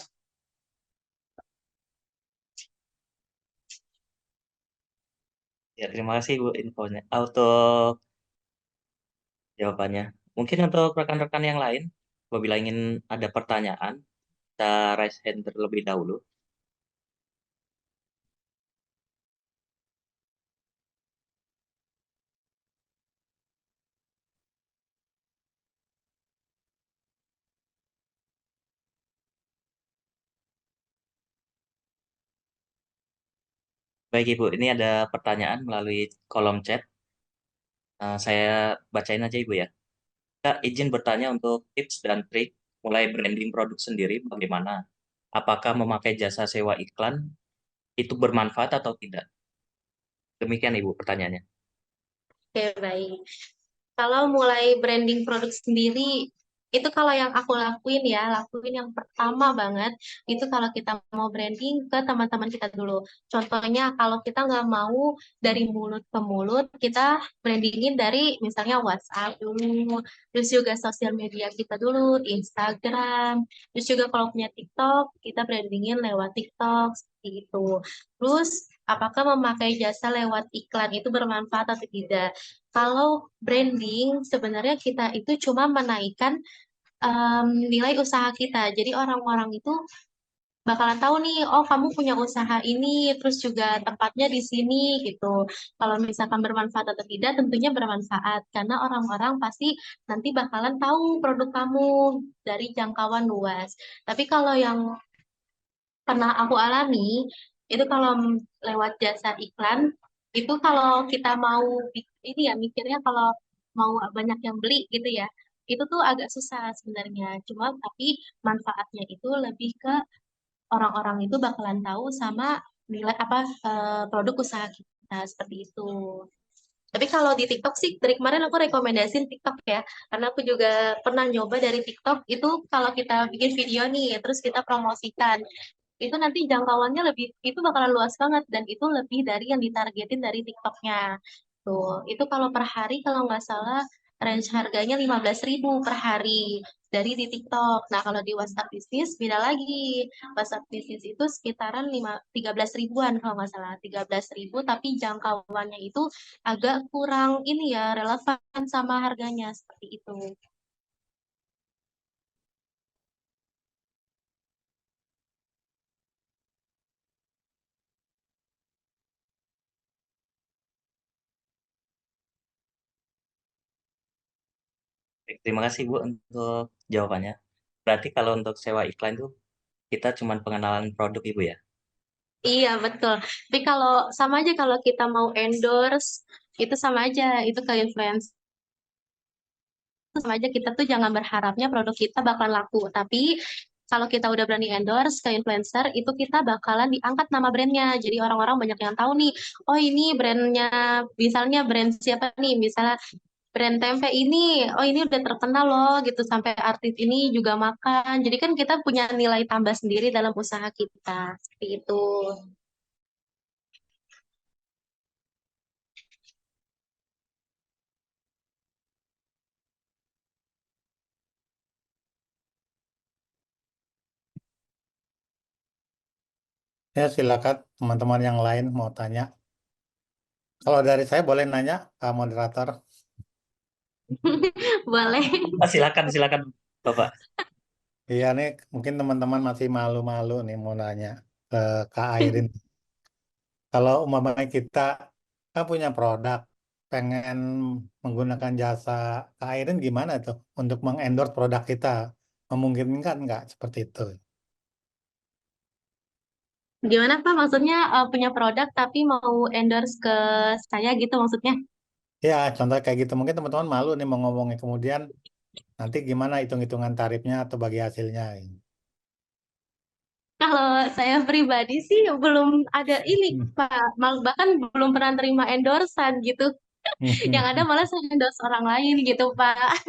Ya, terima kasih Bu infonya. Untuk jawabannya. Mungkin untuk rekan-rekan yang lain, apabila ingin ada pertanyaan, kita raise hand terlebih dahulu. Baik Ibu, ini ada pertanyaan melalui kolom chat. Saya bacain aja Ibu ya. Kak, izin bertanya untuk tips dan trik mulai branding produk sendiri bagaimana? Apakah memakai jasa sewa iklan itu bermanfaat atau tidak? Demikian Ibu pertanyaannya. Oke, baik. Kalau mulai branding produk sendiri, itu kalau yang aku lakuin yang pertama banget, itu kalau kita mau branding ke teman-teman kita dulu. Contohnya, kalau kita nggak mau dari mulut ke mulut, kita brandingin dari misalnya WhatsApp dulu, terus juga sosial media kita dulu, di Instagram, terus juga kalau punya TikTok, kita brandingin lewat TikTok, seperti itu. Terus, apakah memakai jasa lewat iklan itu bermanfaat atau tidak? Kalau branding, sebenarnya kita itu cuma menaikkan nilai usaha kita. Jadi orang-orang itu bakalan tahu nih, oh kamu punya usaha ini, terus juga tempatnya di sini gitu. Kalau misalkan bermanfaat atau tidak, tentunya bermanfaat karena orang-orang pasti nanti bakalan tahu produk kamu dari jangkauan luas. Tapi kalau yang pernah aku alami itu kalau lewat jasa iklan itu kalau kita mau ini ya mikirnya kalau mau banyak yang beli gitu ya itu tuh agak susah sebenarnya cuma tapi manfaatnya itu lebih ke orang-orang itu bakalan tahu sama nilai apa produk usaha kita seperti itu. Tapi kalau di TikTok sih, dari kemarin aku rekomendasiin TikTok ya, karena aku juga pernah nyoba dari TikTok, itu kalau kita bikin video nih, terus kita promosikan, itu nanti jangkauannya lebih, itu bakalan luas banget, dan itu lebih dari yang ditargetin dari TikToknya. Tuh, itu kalau per hari, kalau nggak salah, range harganya 15.000 per hari dari di TikTok. Nah, kalau di WhatsApp Business, beda lagi. WhatsApp Business itu sekitaran 13 ribuan kalau nggak salah, 13.000, tapi jangkauannya itu agak kurang ini ya, relevan sama harganya, seperti itu. Baik, terima kasih Bu untuk jawabannya. Berarti kalau untuk sewa iklan itu kita cuma pengenalan produk Ibu ya? Iya, betul. Tapi kalau sama aja kalau kita mau endorse, itu sama aja, itu ke influencer. Sama aja kita tuh jangan berharapnya produk kita bakalan laku. Tapi kalau kita udah berani endorse ke influencer, itu kita bakalan diangkat nama brandnya. Jadi orang-orang banyak yang tahu nih, oh ini brandnya, misalnya brand siapa nih, misalnya brand tempe ini, oh ini udah terkenal loh gitu, sampai artis ini juga makan. Jadi kan kita punya nilai tambah sendiri dalam usaha kita. Seperti itu. Ya, silakan teman-teman yang lain mau tanya. Kalau dari saya boleh nanya, Pak Moderator. Boleh. Silakan, silakan, Bapak. Iya nih, mungkin teman-teman masih malu-malu nih mau nanya ke Kak Airin. Kalau umpamanya kita kan punya produk, pengen menggunakan jasa Kak Airin gimana tuh untuk mengendorse produk kita? Memungkinkan nggak seperti itu? Gimana Pak? Maksudnya punya produk tapi mau endorse ke saya gitu maksudnya? Ya, contoh kayak gitu. Mungkin teman-teman malu nih mau ngomongin kemudian nanti gimana hitung-hitungan tarifnya atau bagi hasilnya. Kalau saya pribadi sih belum ada ini Pak. Bahkan belum pernah terima endorsean gitu. Yang ada malah saya endorse orang lain gitu Pak.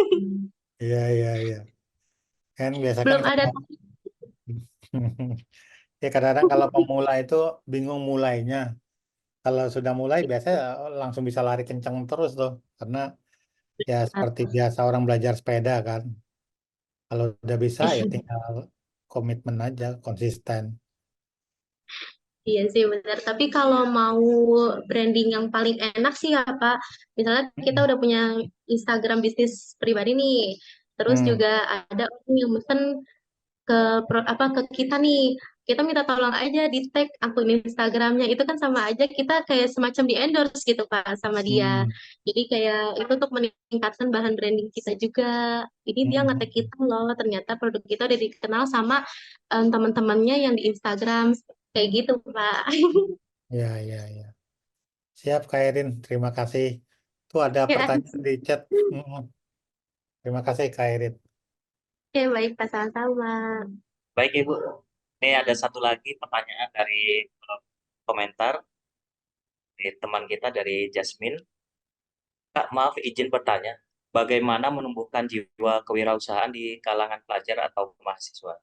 Iya, iya, iya. Kan biasa kan Belum ada. ya kadang-kadang kalau pemula itu bingung mulainya. Kalau sudah mulai biasanya langsung bisa lari kencang terus tuh. Karena ya seperti biasa orang belajar sepeda kan. Kalau udah bisa ya tinggal komitmen aja, konsisten. Iya sih benar. Tapi kalau mau branding yang paling enak sih ya Pak, misalnya kita Hmm. udah punya Instagram bisnis pribadi nih, terus Hmm. juga ada orang yang mesen ke apa ke kita nih, kita minta tolong aja di tag akun Instagramnya, itu kan sama aja kita kayak semacam di endorse gitu Pak sama dia. Hmm. Jadi kayak itu untuk meningkatkan bahan branding kita juga. Ini dia Hmm. nge-tag kita loh, ternyata produk kita udah dikenal sama teman-temannya yang di Instagram kayak gitu Pak. Ya, ya, ya. Siap, Kak Erin. Terima kasih. Tuh ada Ya, pertanyaan di chat. Hmm. Terima kasih, Kak Erin. oke baik Pak sama-sama. Baik, Ibu. Ini ada satu lagi pertanyaan dari komentar dari teman kita dari Jasmine. Kak, maaf izin bertanya, bagaimana menumbuhkan jiwa kewirausahaan di kalangan pelajar atau mahasiswa?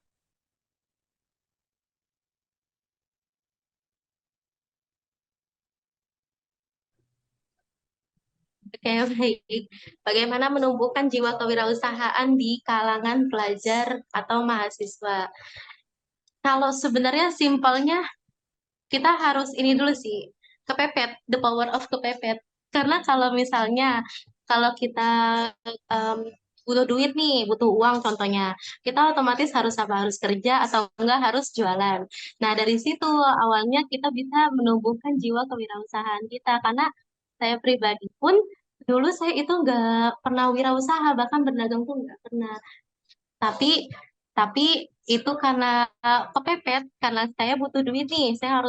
Oke, baik. Bagaimana menumbuhkan jiwa kewirausahaan di kalangan pelajar atau mahasiswa? Kalau sebenarnya simpelnya kita harus ini dulu sih, kepepet, the power of kepepet. Karena kalau misalnya kalau kita em, butuh duit nih, butuh uang contohnya, kita otomatis harus apa? Harus kerja atau enggak harus jualan. Nah, dari situ awalnya kita bisa menumbuhkan jiwa kewirausahaan kita. Karena saya pribadi pun dulu saya itu nggak pernah wirausaha, bahkan berdagang pun nggak pernah. Tapi tapi itu karena kepepet, karena saya butuh duit nih, saya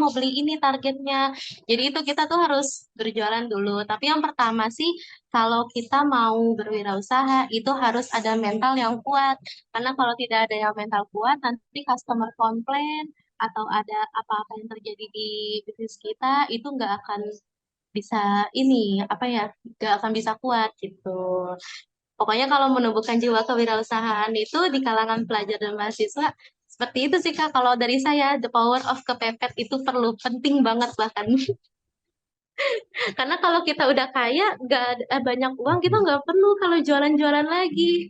mau beli ini targetnya. Jadi itu kita tuh harus berjualan dulu. Tapi yang pertama sih kalau kita mau berwirausaha itu harus ada mental yang kuat. Karena kalau tidak ada yang mental kuat, nanti customer komplain atau ada apa-apa yang terjadi di bisnis kita itu nggak akan bisa ini apa ya nggak akan bisa kuat gitu. Pokoknya kalau menumbuhkan jiwa kewirausahaan itu di kalangan pelajar dan mahasiswa, seperti itu sih Kak. Kalau dari saya, the power of kepepet itu perlu, penting banget bahkan. Karena kalau kita udah kaya, nggak banyak uang, kita nggak perlu kalau jualan-jualan lagi.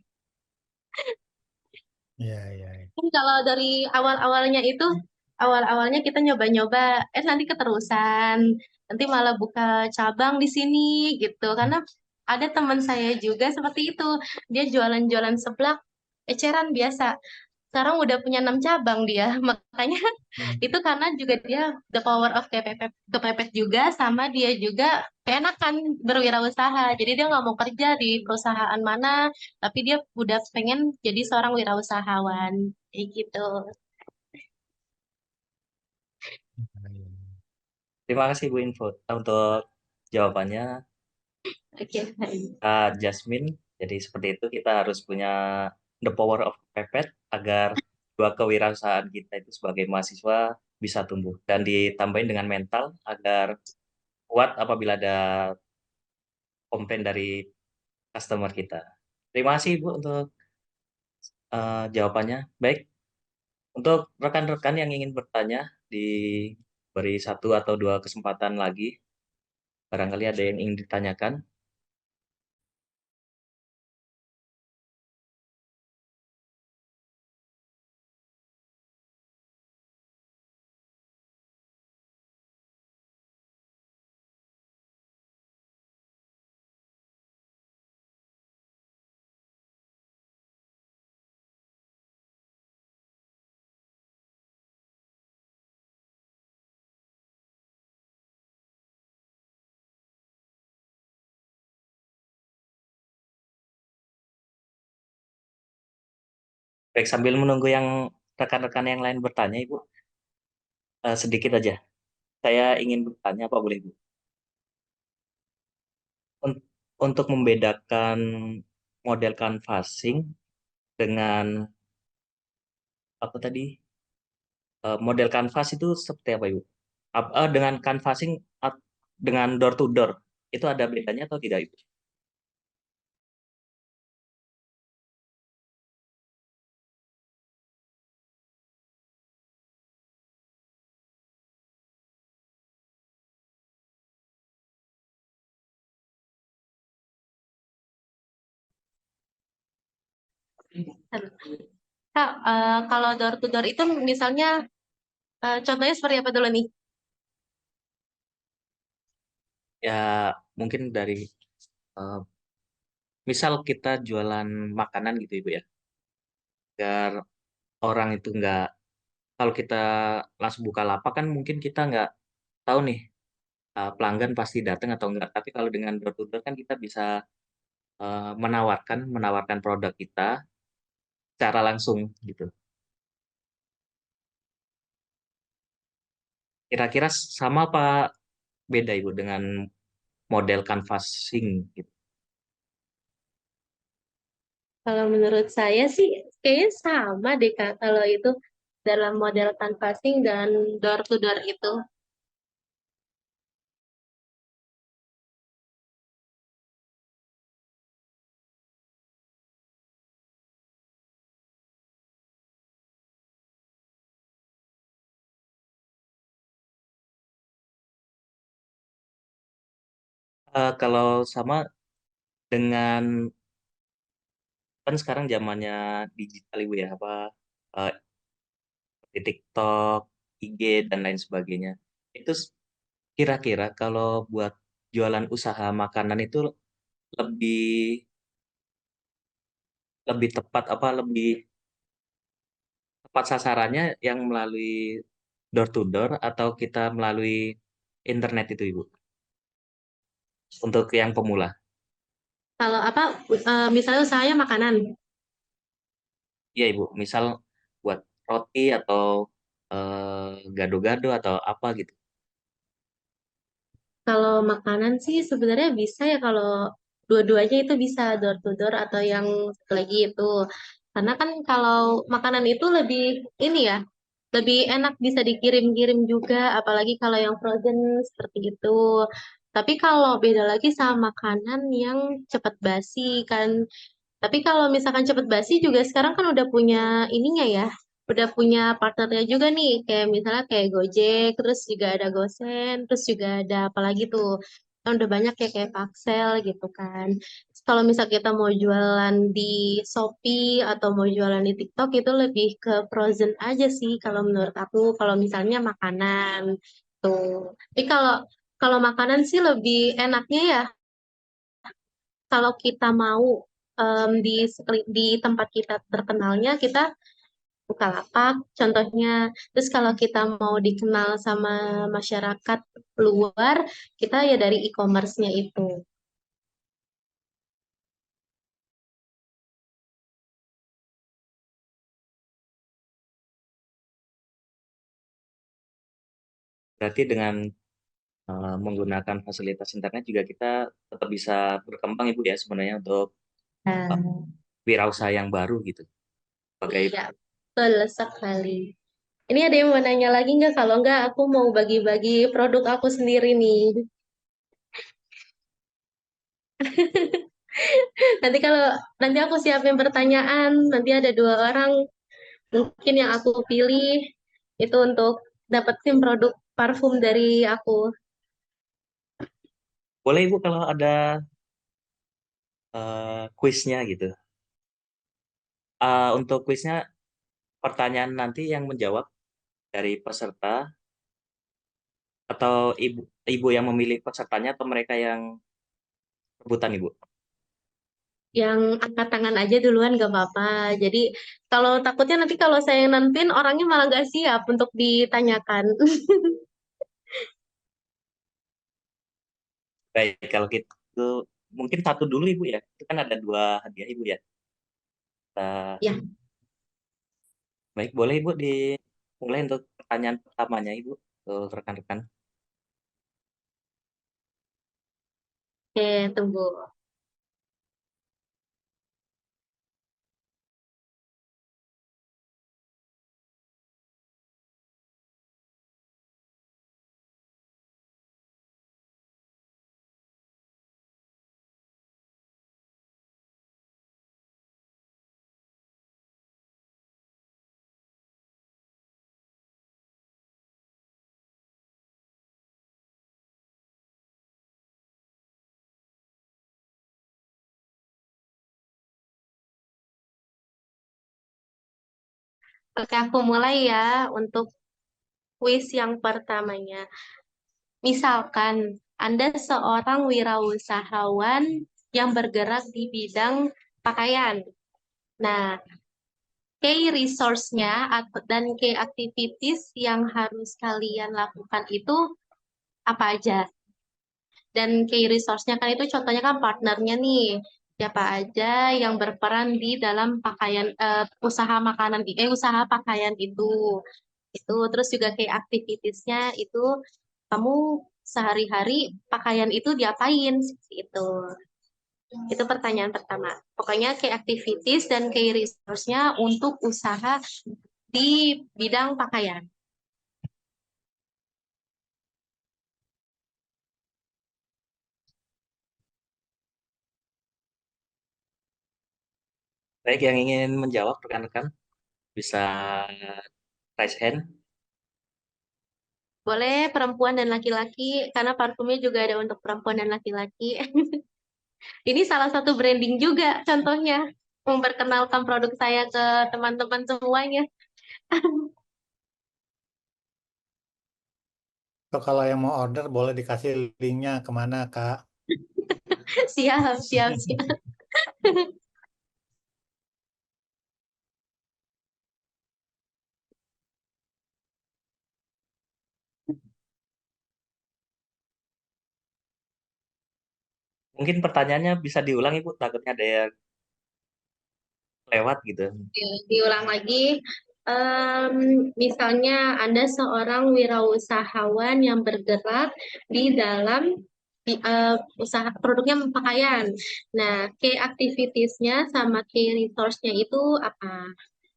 Iya, iya, iya. Kan kalau dari awal-awalnya itu, awal-awalnya kita nyoba-nyoba, nanti keterusan, nanti malah buka cabang di sini gitu. Karena ada teman saya juga seperti itu, dia jualan-jualan seblak, eceran biasa. Sekarang udah punya 6 cabang dia. Makanya Hmm. itu karena juga dia the power of kepepet juga sama dia juga keenakan berwirausaha. Jadi dia nggak mau kerja di perusahaan mana, tapi dia udah pengen jadi seorang wirausahawan. Kayak gitu. Terima kasih Bu Info untuk jawabannya, Oke, baik. Kak Jasmine. Jadi seperti itu kita harus punya the power of pepet agar dua kewirausahaan kita itu sebagai mahasiswa bisa tumbuh dan ditambahin dengan mental agar kuat apabila ada komplain dari customer kita. Terima kasih Bu untuk jawabannya. Baik, untuk rekan-rekan yang ingin bertanya, diberi satu atau dua kesempatan lagi. Barangkali ada yang ingin ditanyakan. Baik, sambil menunggu yang rekan-rekan yang lain bertanya, Ibu, sedikit aja. Saya ingin bertanya, apa boleh, Ibu? Un- Untuk membedakan model canvassing dengan apa tadi? Model canvas itu seperti apa, Ibu? Dengan canvassing dengan door to door itu ada bedanya atau tidak, Ibu? Kak, kalau door to door itu misalnya contohnya seperti apa dulu nih? Ya, mungkin dari eh, misal kita jualan makanan gitu, Ibu ya, agar orang itu nggak, kalau kita langsung buka lapak kan mungkin kita nggak tahu nih pelanggan pasti datang atau enggak. Tapi kalau dengan door to door kan kita bisa menawarkan produk kita secara langsung gitu. Kira-kira sama apa beda, Ibu, dengan model canvassing gitu? Kalau menurut saya sih kayaknya sama deh Kak, kalau itu dalam model canvassing dan door to door itu. Kalau sama dengan, kan sekarang zamannya digital, Ibu ya, apa eh, di TikTok, IG dan lain sebagainya. Itu kira-kira kalau buat jualan usaha makanan itu lebih lebih tepat apa lebih tepat sasarannya yang melalui door to door atau kita melalui internet itu, Ibu? Untuk yang pemula. Kalau apa, misalnya saya makanan. Iya, Ibu. Misal buat roti atau gado-gado atau apa gitu. Kalau makanan sih sebenarnya bisa ya kalau dua-duanya itu bisa door to door atau yang satu lagi itu. Karena kan kalau makanan itu lebih ini ya, lebih enak bisa dikirim-kirim juga, apalagi kalau yang frozen seperti itu. Tapi kalau beda lagi sama makanan yang cepat basi kan. Tapi kalau misalkan cepet basi juga sekarang kan udah punya ininya ya, udah punya partnernya juga nih, kayak misalnya kayak Gojek, terus juga ada Gosen, terus juga ada apa lagi tuh, kan udah banyak ya kayak Paxel gitu kan. Terus kalau misal kita mau jualan di Shopee atau mau jualan di TikTok itu lebih ke frozen aja sih kalau menurut aku, kalau misalnya makanan tuh. Tapi kalau kalau makanan sih lebih enaknya ya kalau kita mau di tempat kita terkenalnya kita Bukalapak contohnya. Terus kalau kita mau dikenal sama masyarakat luar, kita ya dari e-commerce-nya itu. Berarti dengan menggunakan fasilitas internet juga kita tetap bisa berkembang, Ibu ya, sebenarnya untuk uh, Nah, wirausaha yang baru gitu. Sebagai iya, betul sekali. Ini ada yang mau nanya lagi nggak? Kalau nggak, aku mau bagi-bagi produk aku sendiri nih. Nanti aku siapin pertanyaan, nanti ada dua orang mungkin yang aku pilih itu untuk dapetin produk parfum dari aku. boleh, Ibu, kalau ada kuisnya gitu. Untuk kuisnya, pertanyaan nanti yang menjawab dari peserta atau ibu yang memilih pesertanya atau mereka yang rebutan, Ibu? Yang angkat tangan aja duluan gak apa-apa. Jadi kalau takutnya nanti kalau saya yang nentuin orangnya malah nggak siap untuk ditanyakan. Baik, kalau gitu mungkin satu dulu, Ibu ya. Itu kan ada dua hadiah, Ibu ya. Kita Ya, Baik, boleh Ibu dimulai untuk pertanyaan pertamanya Ibu, untuk rekan-rekan. Oke, tunggu. Oke, aku mulai ya untuk kuis yang pertamanya. Misalkan Anda seorang wirausahawan yang bergerak di bidang pakaian. Nah, key resource-nya dan key activities yang harus kalian lakukan itu apa aja? Dan key resource-nya kan itu contohnya kan partnernya nih. Siapa aja yang berperan di dalam pakaian usaha makanan usaha pakaian itu. Itu terus juga key activities-nya itu kamu sehari-hari pakaian itu diapain seperti itu. Itu pertanyaan pertama. Pokoknya key activities dan key resource-nya untuk usaha di bidang pakaian. Baik, yang ingin menjawab rekan-rekan bisa raise hand. Boleh perempuan dan laki-laki, karena parfumnya juga ada untuk perempuan dan laki-laki. Ini salah satu branding juga contohnya. Memperkenalkan produk saya ke teman-teman semuanya. So, kalau yang mau order boleh dikasih linknya kemana, Kak? Siap, siap, siap. Mungkin pertanyaannya bisa diulang Ibu, takutnya ada yang lewat gitu. Oke, diulang lagi. Misalnya Anda seorang wirausahawan yang bergerak di dalam usaha produknya pakaian. Nah, key activities-nya sama key resource-nya itu apa?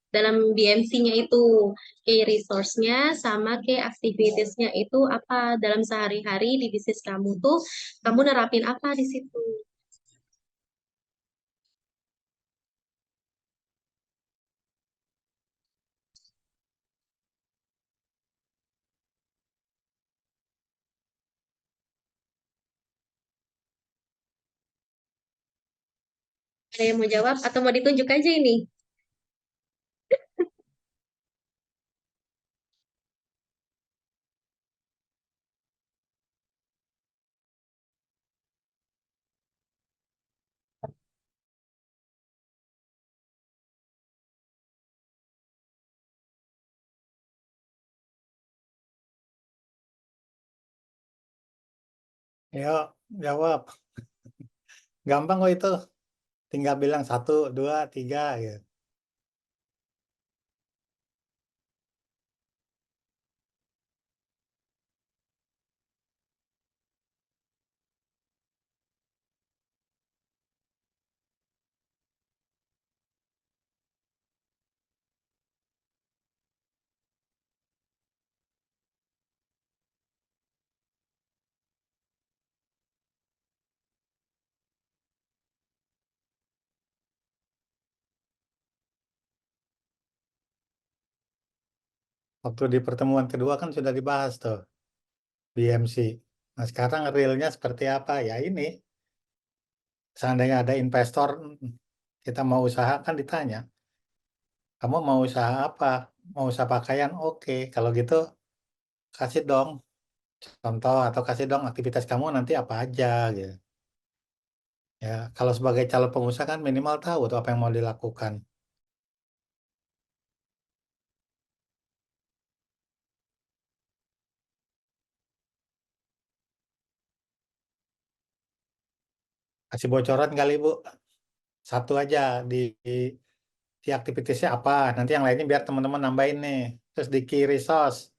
Dalam BMC-nya itu key resource-nya sama key activities-nya itu apa? Dalam sehari-hari di bisnis kamu tuh kamu nerapin apa di situ? Ada yang mau jawab atau mau ditunjuk aja ini? Yuk, jawab. Gampang kok itu. Tinggal bilang 1, 2, 3 gitu. Waktu di pertemuan kedua kan sudah dibahas tuh, BMC. Nah, sekarang realnya seperti apa? Ya ini, seandainya ada investor, kita mau usaha kan ditanya, kamu mau usaha apa? Mau usaha pakaian? Oke, kalau gitu kasih dong contoh atau kasih dong aktivitas kamu nanti apa aja gitu. Ya, kalau sebagai calon pengusaha kan minimal tahu tuh apa yang mau dilakukan. Kasih bocoran kali Bu, satu aja di key activitiesnya apa. Nanti yang lainnya biar teman-teman nambahin nih. Terus di key resource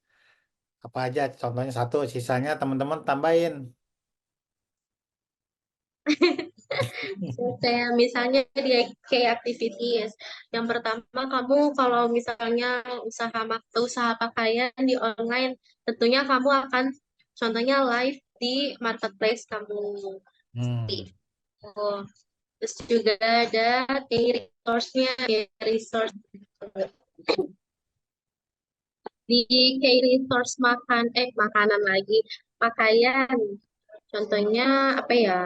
apa aja, contohnya satu, sisanya teman-teman tambahin. Kayak misalnya di kayak activities. Yang pertama kamu kalau misalnya usaha pakaian di online, tentunya kamu akan contohnya live di marketplace kamu. Seperti Hmm. itu. Terus juga ada kayak resource-nya, kayak resource di kayak resource makanan lagi, pakaian. Contohnya apa ya?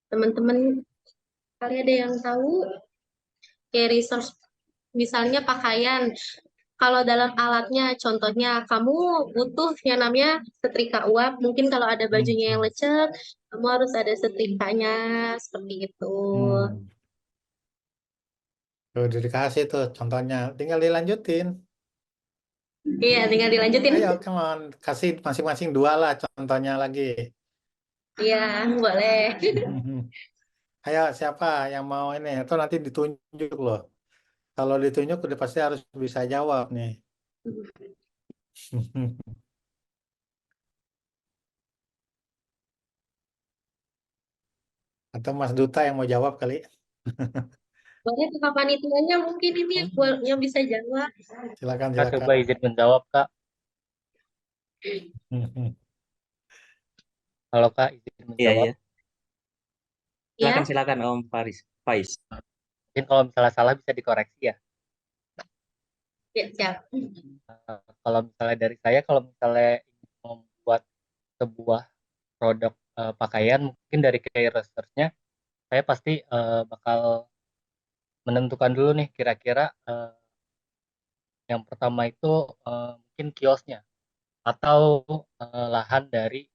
Teman-teman kali ada yang tahu kayak resource misalnya pakaian. Kalau dalam alatnya, contohnya kamu butuh yang namanya setrika uap. Mungkin kalau ada bajunya yang Hmm. lecek, kamu harus ada setrikanya seperti itu. Hmm. Tuh, udah dikasih tuh contohnya. Tinggal dilanjutin. Iya, tinggal dilanjutin. Ayo, come on. Kasih masing-masing dua lah contohnya lagi. Iya, boleh. Ayo, siapa yang mau ini? Atau nanti ditunjuk loh. Kalau ditunjuk udah pasti harus bisa jawab nih. Atau Mas Duta yang mau jawab kali. Boleh ke panitianya mungkin ini yang bisa jawab. Silakan, Kak, silakan. coba izin menjawab, Kak. Halo, Kak, izin Iya, menjawab. iya. Ya, Silakan Om Faiz. Mungkin kalau misalnya salah bisa dikoreksi ya. ya siap. Kalau misalnya dari saya, kalau misalnya ingin membuat sebuah produk pakaian, mungkin dari kayak research-nya, saya pasti bakal menentukan dulu nih kira-kira yang pertama itu mungkin kiosnya atau lahan dari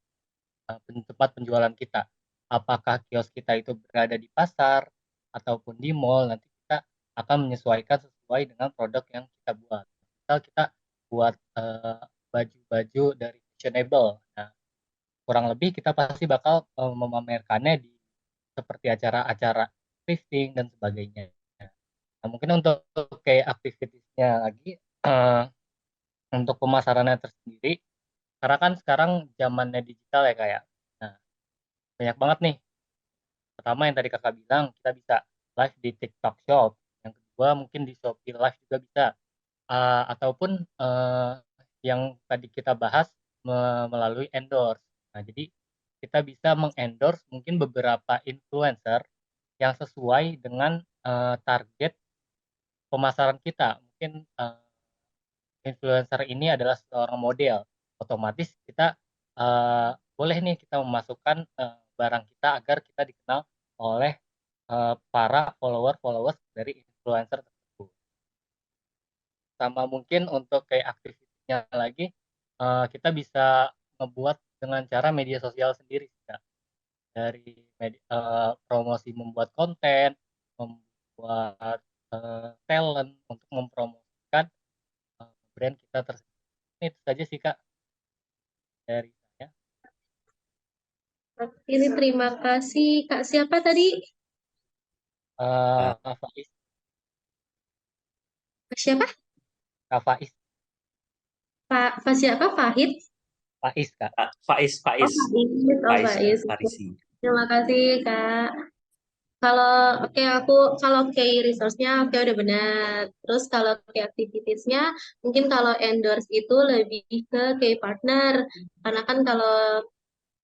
tempat penjualan kita. Apakah kios kita itu berada di pasar ataupun di mall, nanti kita akan menyesuaikan sesuai dengan produk yang kita buat. Misal kita buat baju-baju dari fashionable. Nah, kurang lebih kita pasti bakal memamerkannya di seperti acara-acara thrifting dan sebagainya. Nah, mungkin untuk kayak aktivitasnya lagi, untuk pemasarannya tersendiri, karena kan sekarang zamannya digital ya kayak. Nah, banyak banget nih. Pertama yang tadi kakak bilang, kita bisa live di TikTok Shop. Yang kedua mungkin di Shopee Live juga bisa. Ataupun yang tadi kita bahas melalui endorse. Nah, jadi kita bisa mengendorse mungkin beberapa influencer yang sesuai dengan target pemasaran kita. Mungkin influencer ini adalah seorang model. Otomatis kita boleh nih kita memasukkan barang kita agar kita dikenal oleh para follower-followers dari influencer tersebut. Sama mungkin untuk kayak aktivitasnya lagi, kita bisa ngebuat dengan cara media sosial sendiri, Kak. Dari promosi membuat konten, membuat talent untuk mempromosikan brand kita tersebut. Itu saja sih Kak dari saya. Ini terima kasih Kak. Siapa tadi? Kak Faiz, Siapa? Kak Faiz, Pak siapa? Fahid? Faiz Kak. Faiz. Oh, Faiz. Oh, Faiz Faiz. Farisi. Terima kasih Kak. Kalau kalau key resource-nya oke udah benar. Terus kalau key activities-nya mungkin kalau endorse itu lebih ke key partner. Karena kan kalau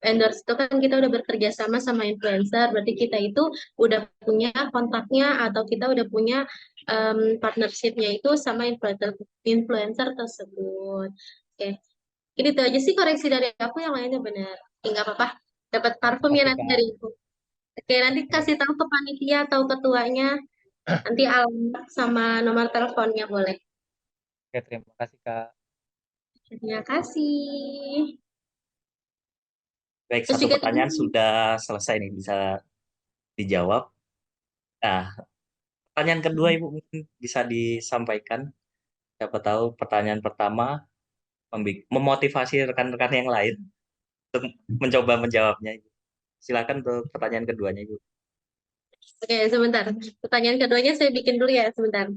endorse itu kan kita udah bekerja sama sama influencer, berarti kita itu udah punya kontaknya atau kita udah punya partnership-nya itu sama influencer tersebut. Oke, ini itu aja sih koreksi dari aku, yang lainnya benar. Nggak apa-apa, dapat parfum ya Oke nanti Kak. dari itu. Oke, nanti kasih tahu ke panitia atau ketuanya, nanti alamat sama nomor teleponnya boleh. Oke, terima kasih Kak. Terima kasih. Baik, Terus satu juga pertanyaan sudah selesai nih, bisa dijawab. Nah, pertanyaan kedua Ibu mungkin bisa disampaikan. Siapa tahu pertanyaan pertama memotivasi rekan-rekan yang lain untuk mencoba menjawabnya. Ibu. Silakan untuk pertanyaan keduanya Ibu. Oke, sebentar. Pertanyaan keduanya saya bikin dulu ya, sebentar.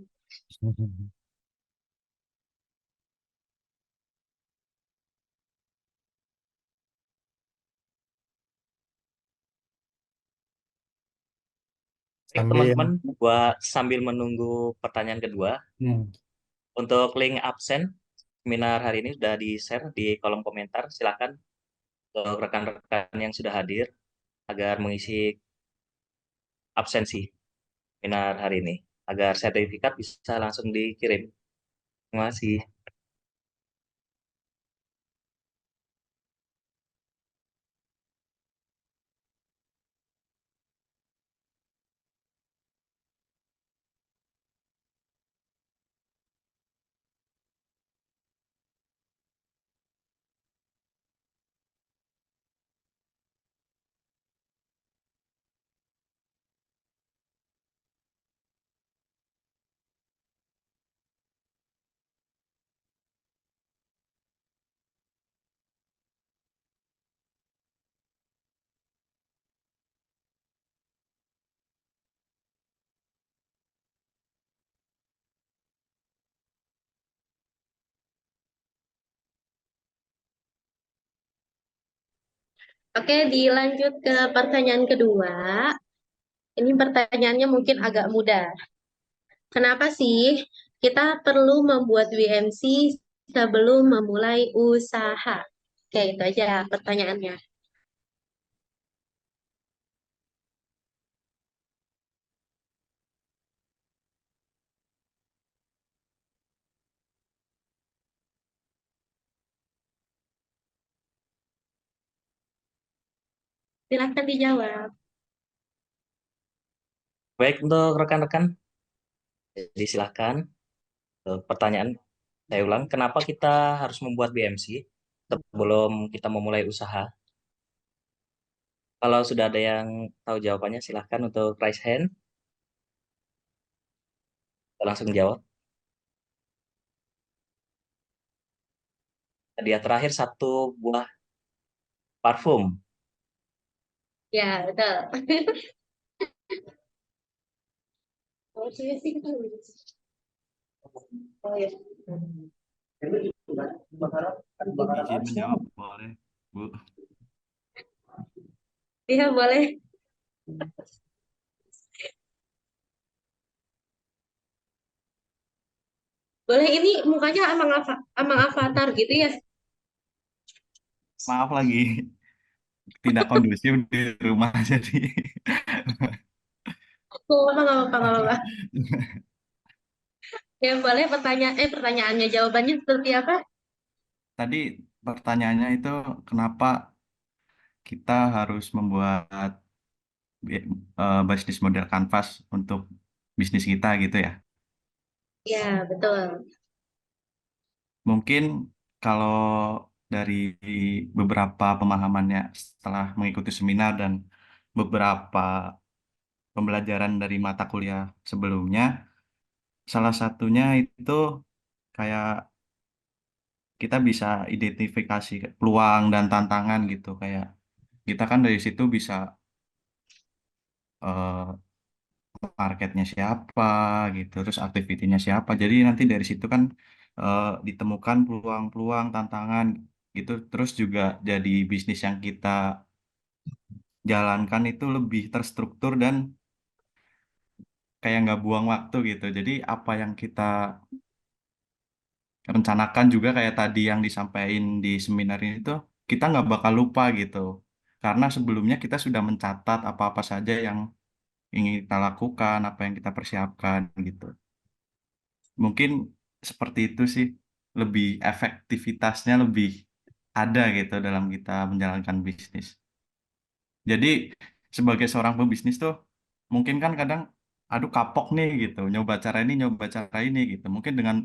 Oke, Sambil teman-teman, buat sambil menunggu pertanyaan kedua, untuk link absen seminar hari ini sudah di-share di kolom komentar. Silakan untuk rekan-rekan yang sudah hadir agar mengisi absensi seminar hari ini, agar sertifikat bisa langsung dikirim. Terima kasih. Oke, dilanjut ke pertanyaan kedua. Ini pertanyaannya mungkin agak mudah. Kenapa sih kita perlu membuat WMC sebelum memulai usaha? Oke, itu aja pertanyaannya. Silahkan dijawab. Baik, untuk rekan-rekan, jadi silakan. Pertanyaan saya ulang, kenapa kita harus membuat BMC sebelum kita memulai usaha? Kalau sudah ada yang tahu jawabannya, silahkan untuk raise hand. Kita langsung jawab. Hadiah terakhir satu buah parfum. Ya, betul. Oh, iya sih, betul. Oh, ya. Izin menjawab boleh, Bu. Iya, boleh. Boleh, ini mukanya amang avatar gitu ya? Maaf lagi, tidak kondusif di rumah jadi. Oh, nggak apa-apa, nggak apa-apa. Ya, boleh pertanyaannya, jawabannya seperti apa? Tadi pertanyaannya itu kenapa kita harus membuat bisnis model kanvas untuk bisnis kita gitu ya. Ya, betul. Mungkin kalau dari beberapa pemahamannya setelah mengikuti seminar dan beberapa pembelajaran dari mata kuliah sebelumnya, salah satunya itu kayak kita bisa identifikasi peluang dan tantangan gitu, kayak kita kan dari situ bisa eh, marketnya siapa gitu, terus aktivitinya siapa, jadi nanti dari situ kan ditemukan peluang-peluang tantangan gitu, terus juga jadi bisnis yang kita jalankan itu lebih terstruktur dan kayak nggak buang waktu gitu. Jadi apa yang kita rencanakan juga kayak tadi yang disampaikan di seminar ini tuh kita nggak bakal lupa gitu. Karena sebelumnya kita sudah mencatat apa-apa saja yang ingin kita lakukan, apa yang kita persiapkan gitu. Mungkin seperti itu sih, lebih efektivitasnya lebih ada gitu dalam kita menjalankan bisnis. Jadi sebagai seorang pebisnis tuh mungkin kan kadang aduh kapok nih gitu, nyoba cara ini gitu. Mungkin dengan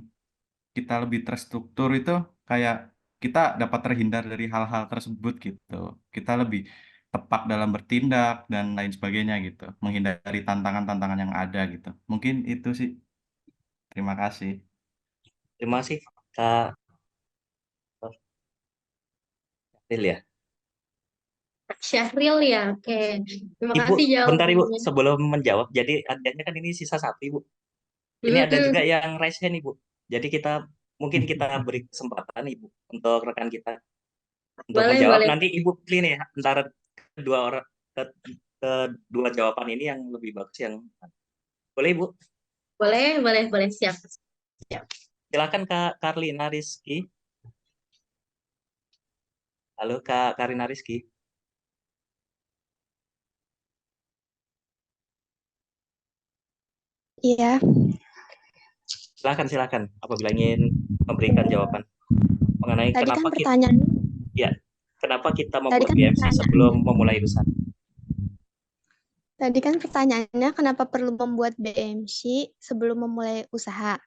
kita lebih terstruktur itu kayak kita dapat terhindar dari hal-hal tersebut gitu. Kita lebih tepat dalam bertindak dan lain sebagainya gitu. Menghindari tantangan-tantangan yang ada gitu. Mungkin itu sih. Terima kasih. Terima kasih, Kak April ya. Kak Syahril ya, oke. Terima Ibu, kasih bentar Ibu, jawabannya. sebelum menjawab. Jadi adanya kan ini sisa satu Ibu. Ini ada juga Mm-mm. yang raise hand Ibu. Jadi mungkin kita beri kesempatan Ibu untuk rekan kita untuk Boleh, menjawab. boleh. Nanti Ibu pilih nih antara kedua orang kedua jawaban ini yang lebih bagus yang boleh Ibu. Boleh, boleh, boleh. Siap. Siap. Silakan Kak Karlina Rizky. Halo Kak Karina Rizky. Iya, Silakan apabila ingin memberikan jawaban mengenai tadi kan kenapa kita pertanyaan, ya kenapa kita tadi membuat kan BMC pertanyaannya, sebelum memulai usaha. tadi kan pertanyaannya kenapa perlu membuat BMC sebelum memulai usaha?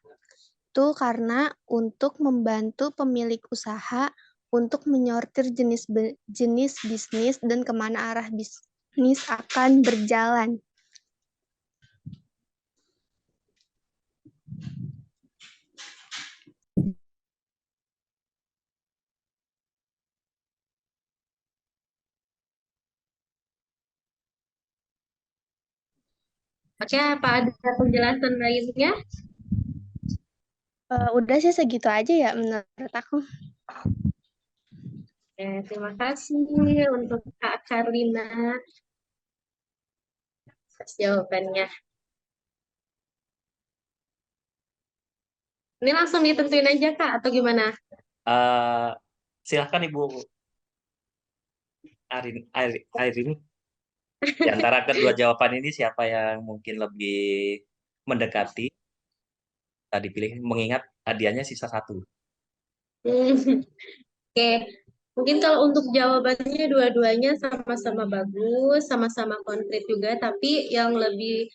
Itu karena untuk membantu pemilik usaha untuk menyortir jenis bisnis dan kemana arah bisnis akan berjalan. Oke, apa ada penjelasan lainnya? Udah sih segitu aja ya menurut aku. Oke, terima kasih untuk Kak Karina atas jawabannya. Ini langsung ditentuin aja Kak, atau gimana? Silahkan Ibu Airin, di antara kedua jawaban ini siapa yang mungkin lebih mendekati tadi pilih mengingat hadiahnya sisa satu. Oke, mungkin kalau untuk jawabannya dua-duanya sama-sama bagus, sama-sama konkret juga, tapi yang lebih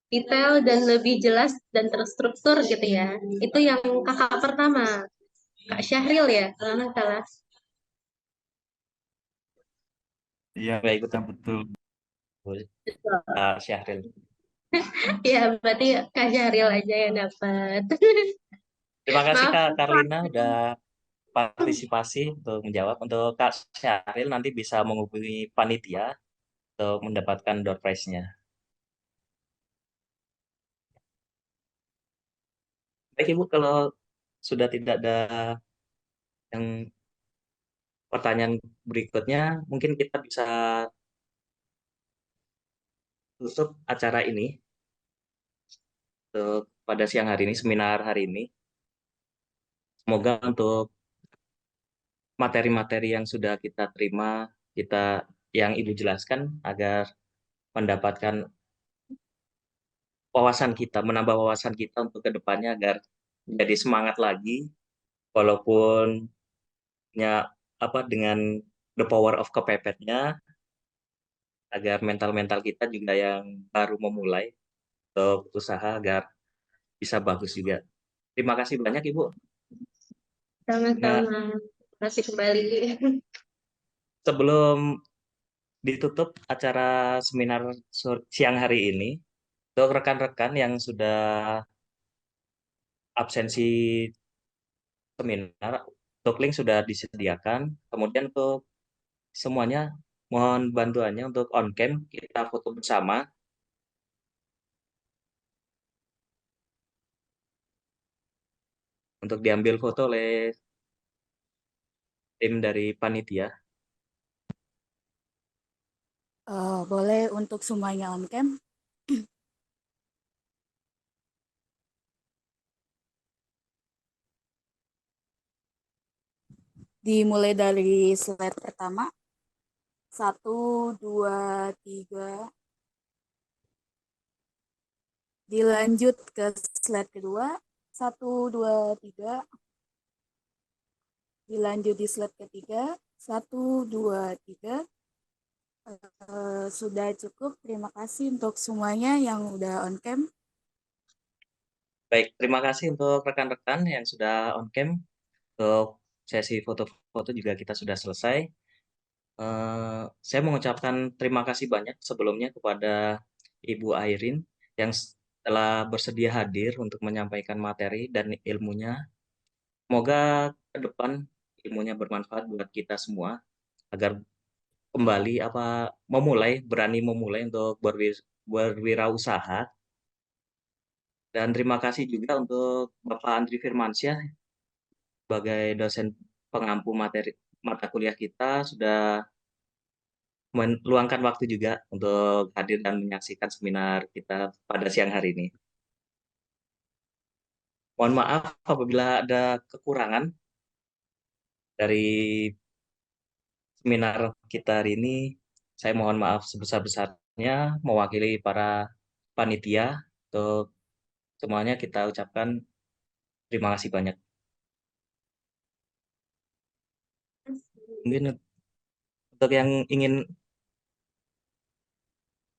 detail dan lebih jelas dan terstruktur gitu ya. Itu yang kakak pertama, Kak Syahril ya, kalau nggak salah. Iya, Baik, betul. betul. Syahril. Ya, berarti Kak Syahril aja yang dapat. Terima kasih Maaf, Kak Pak. Karlina udah partisipasi untuk menjawab. Untuk Kak Syahril nanti bisa menghubungi panitia untuk mendapatkan door prize-nya. Baik Ibu, kalau sudah tidak ada yang pertanyaan berikutnya, mungkin kita bisa tutup acara ini untuk pada siang hari ini, seminar hari ini. Semoga untuk materi-materi yang sudah kita terima, yang Ibu jelaskan agar mendapatkan menambah wawasan kita untuk kedepannya agar menjadi semangat lagi, walaupun dengan the power of kepepetnya, agar mental-mental kita juga yang baru memulai untuk usaha agar bisa bagus juga. Terima kasih banyak Ibu. Nah, Sama-sama. Masih kembali. sebelum ditutup acara seminar siang hari ini, untuk rekan-rekan yang sudah absensi seminar, untuk link sudah disediakan. Kemudian untuk semuanya, mohon bantuannya untuk on cam, kita foto bersama. Untuk diambil foto oleh tim dari panitia. Boleh untuk semuanya on cam. Dimulai dari slide pertama. 1, 2, 3. Dilanjut ke slide kedua. 1, 2, 3. Dilanjut di slide ketiga. 1, 2, 3. Sudah cukup. Terima kasih untuk semuanya yang udah on cam. Baik, terima kasih untuk rekan-rekan yang sudah on cam. Untuk sesi foto-foto juga kita sudah selesai. Saya mengucapkan terima kasih banyak sebelumnya kepada Ibu Airin yang telah bersedia hadir untuk menyampaikan materi dan ilmunya. Semoga ke depan ilmunya bermanfaat buat kita semua agar kembali berani memulai untuk berwirausaha. Dan terima kasih juga untuk Bapak Andri Firmansyah sebagai dosen pengampu mata kuliah kita sudah meluangkan waktu juga untuk hadir dan menyaksikan seminar kita pada siang hari ini. Mohon maaf apabila ada kekurangan dari seminar kita hari ini. Saya mohon maaf sebesar-besarnya mewakili para panitia. Untuk semuanya kita ucapkan terima kasih banyak. Mungkin untuk yang ingin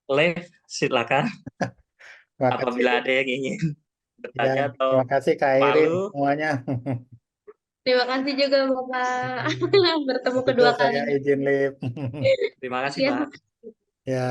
live silakan. Terima kasih. Apabila ada yang ingin bertanya Ya, atau terima kasih Kak Irin malu, semuanya. Terima kasih juga Bapak. Bertemu Itu kedua saya kalinya. izin live. terima kasih Ya. Pak. Ya.